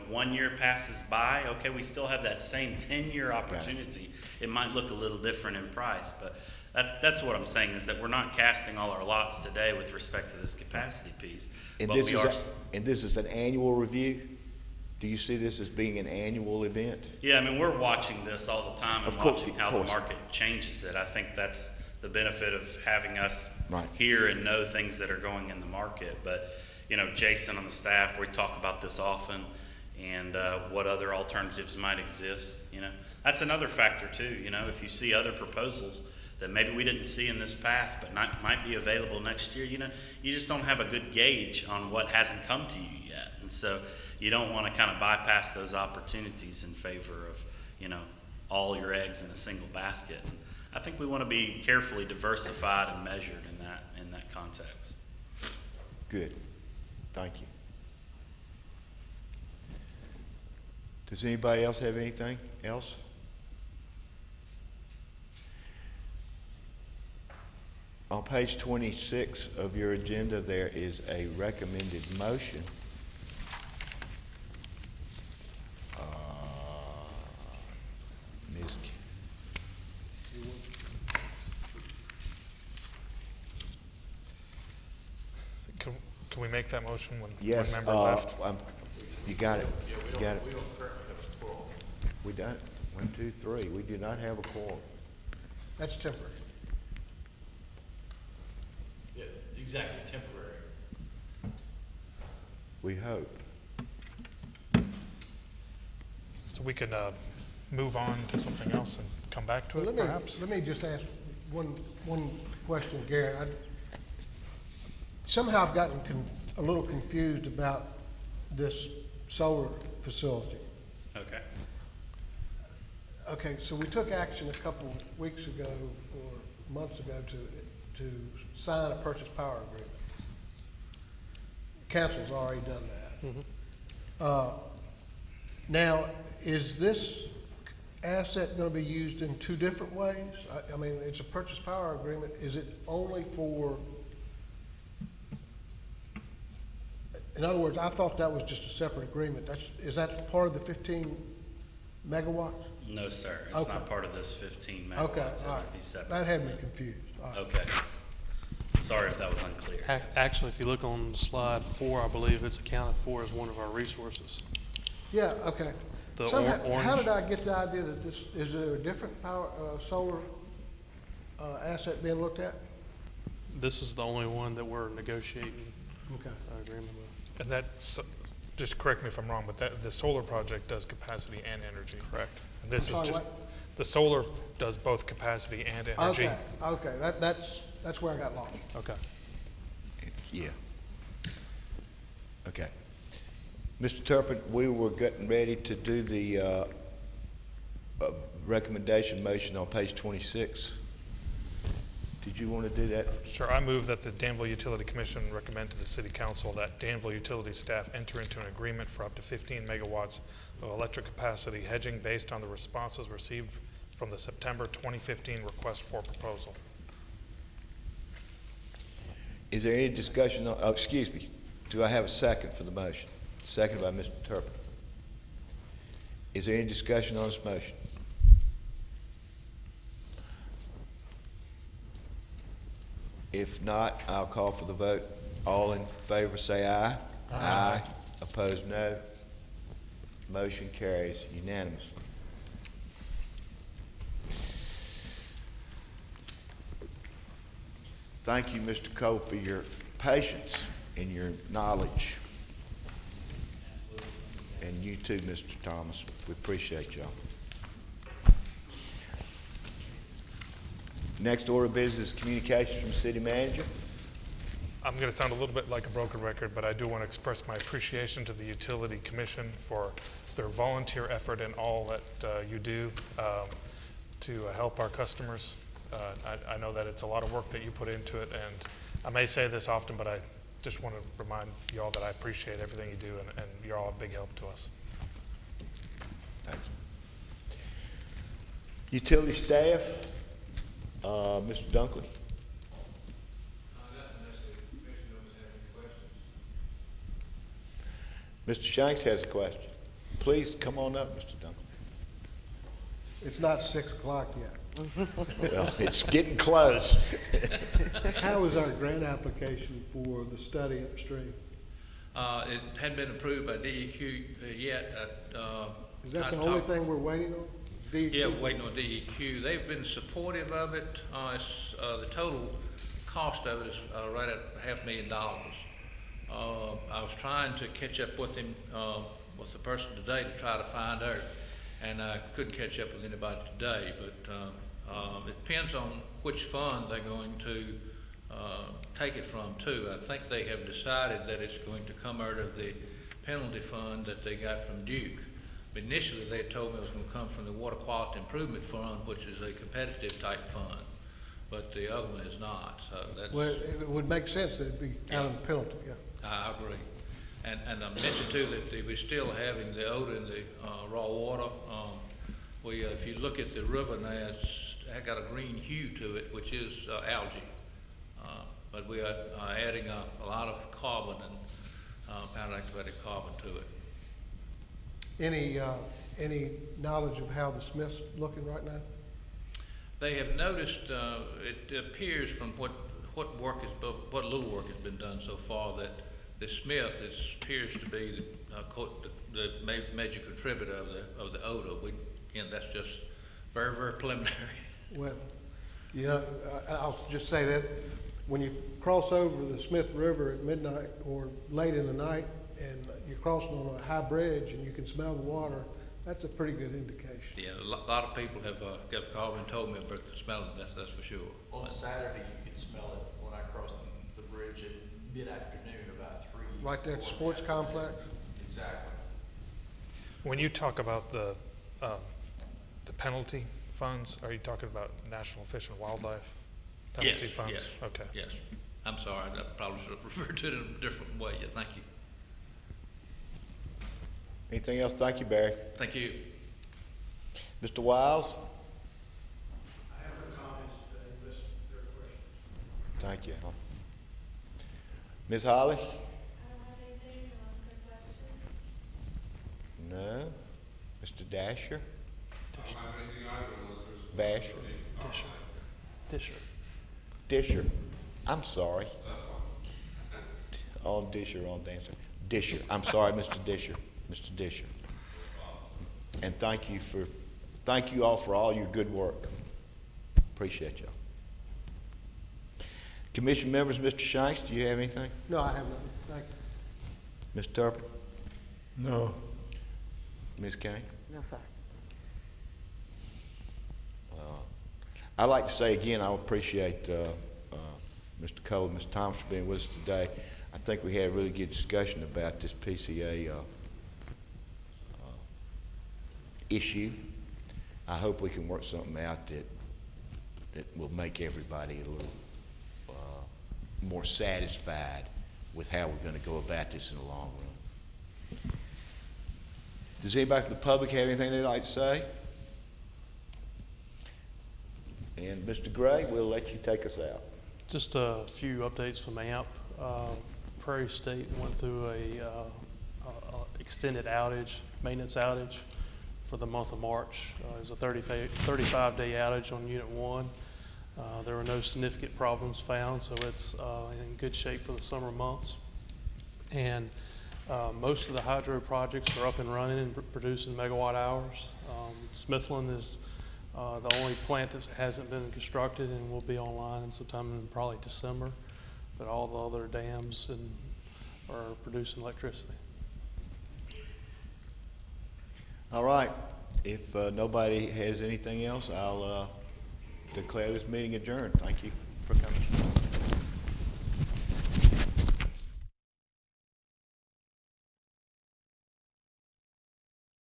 1 year passes by, okay, we still have that same 10-year opportunity. It might look a little different in price, but that's what I'm saying is that we're not casting all our lots today with respect to this capacity piece. And this is an annual review? Do you see this as being an annual event? Yeah, I mean, we're watching this all the time and watching how the market changes it. I think that's the benefit of having us Right. hear and know things that are going in the market. But, you know, Jason on the staff, we talk about this often, and what other alternatives might exist, you know. That's another factor too, you know, if you see other proposals that maybe we didn't see in this past, but might be available next year, you know, you just don't have a good gauge on what hasn't come to you yet. And so you don't want to kind of bypass those opportunities in favor of, you know, all your eggs in a single basket. I think we want to be carefully diversified and measured in that context. Good. Thank you. Does anybody else have anything else? On page 26 of your agenda, there is a recommended motion. Ms. Can we make that motion when Yes, one member left? you got it. You got it. We don't. 1, 2, 3. We do not have a quorum. That's temporary. Yeah, exactly, temporary. We hope. So we could move on to something else and come back to it, perhaps? Let me just ask one question, Gary. Somehow I've gotten a little confused about this solar facility. Okay. Okay, so we took action a couple weeks ago or months ago to sign a purchase power agreement. Council's already done that. Now, is this asset going to be used in two different ways? I mean, it's a purchase power agreement. Is it only for, in other words, I thought that was just a separate agreement. Is that part of the 15 megawatts? No, sir. It's Okay. not part of this 15 megawatts. Okay, It all would right. be separate. That had me confused. All right. Okay. Sorry if that was unclear. Actually, if you look on slide 4, I believe it's accounted for as one of our resources. Yeah, okay. The Somehow, how orange- did I get the idea that this, is there a different power, solar, asset being looked at? This is the only one that we're negotiating Okay. agreement with. And that's, just correct me if I'm wrong, but the solar project does capacity and energy. Correct. And this I'm is sorry, just, the solar does both capacity and energy. Okay, that's where I got lost. Okay. Yeah. Okay. Mr. Turpin, we were getting ready to do the recommendation motion on page 26. Did you want to do that? Sure, I move that the Danville Utility Commission recommend to the City Council that Danville Utility staff enter into an agreement for up to 15 megawatts of electric capacity hedging based on the responses received from the September 2015 request for proposal. Is there any discussion on, oh, excuse me, do I have a second for the motion? Second by Mr. Turpin. Is there any discussion on this motion? If not, I'll call for the vote. All in favor say aye. Aye. Opposed, no. Motion carries unanimously. Thank you, Mr. Cole, for your patience and your knowledge. And you too, Mr. Thomas. We appreciate y'all. Next order of business, communications from city manager. I'm going to sound a little bit like a broken record, but I do want to express my appreciation to the Utility Commission for their volunteer effort in all that you do to help our customers. I know that it's a lot of work that you put into it, and I may say this often, but I just want to remind you all that I appreciate everything you do, and you're all a big help to us. Thank you. Utility staff, Mr. Dunkley. Mr. Shanks has a question. Please come on up, Mr. Dunkley. It's not 6 o'clock yet. Well, it's getting close. How is our grant application for the study upstream? It hadn't been approved by DEQ yet. Is that I the only talked- thing we're waiting on? Yeah, waiting on DEQ. They've been supportive of it. The total cost of it is right at $500,000. I was trying to catch up with him, with the person today to try to find out, and I couldn't catch up with anybody today, but it depends on which fund they're going to take it from too. I think they have decided that it's going to come out of the penalty fund that they got from Duke. But initially, they had told me it was going to come from the Water Quality Improvement Fund, which is a competitive type fund, but the other one is not, so that's. Well, it would make sense that it'd be out of the penalty, yeah. I agree. And I mentioned too that we're still having the odor in the raw water. If you look at the river now, it's got a green hue to it, which is algae. But we are adding a lot of carbon and powdered activated carbon to it. Any knowledge of how the Smith's looking right now? They have noticed, it appears from what little work has been done so far, that the Smith appears to be the major contributor of the odor. That's just very, very preliminary. Well, you know, I'll just say that when you cross over the Smith River at midnight or late in the night and you're crossing on a high bridge and you can smell the water, that's a pretty good indication. Yeah, a lot of people have called and told me about the smell, that's for sure. On Saturday, you could smell it when I crossed the bridge at mid-afternoon, about 3. Right there at the sports complex? Exactly. When you talk about the penalty funds, are you talking about National Fish and Wildlife penalty funds? Yes. Okay. Yes. I'm sorry, I probably should have referred to it in a different way. Yeah, thank you. Anything else? Thank you, Barry. Thank you. Mr. Wiles? I have no comments today unless there are questions. Thank you. Ms. Holly? I don't have anything unless there are questions. No. Mr. Dasher? Basher? Disher. I'm sorry. On Disher, on Dancer. Disher. I'm sorry, Mr. Disher. Mr. Disher. And thank you all for all your good work. Appreciate y'all. Commission members, Mr. Shanks, do you have anything? No, I have nothing. Thank you. Ms. Turpin? No. Ms. Kane? No, sir. I'd like to say again, I appreciate Mr. Cole and Mr. Thomas for being with us today. I think we had a really good discussion about this PCA issue. I hope we can work something out that will make everybody a little more satisfied with how we're going to go about this in the long run. Does anybody from the public have anything they'd like to say? And Mr. Gray, we'll let you take us out. Just a few updates from AMP. Prairie State went through a extended outage, maintenance outage for the month of March. It was a 35-day outage on Unit 1. There were no significant problems found, so it's in good shape for the summer months. And most of the hydro projects are up and running and producing megawatt hours. Smithland is the only plant that hasn't been constructed and will be online sometime in probably December, but all the other dams are producing electricity. All right. If nobody has anything else, I'll declare this meeting adjourned. Thank you.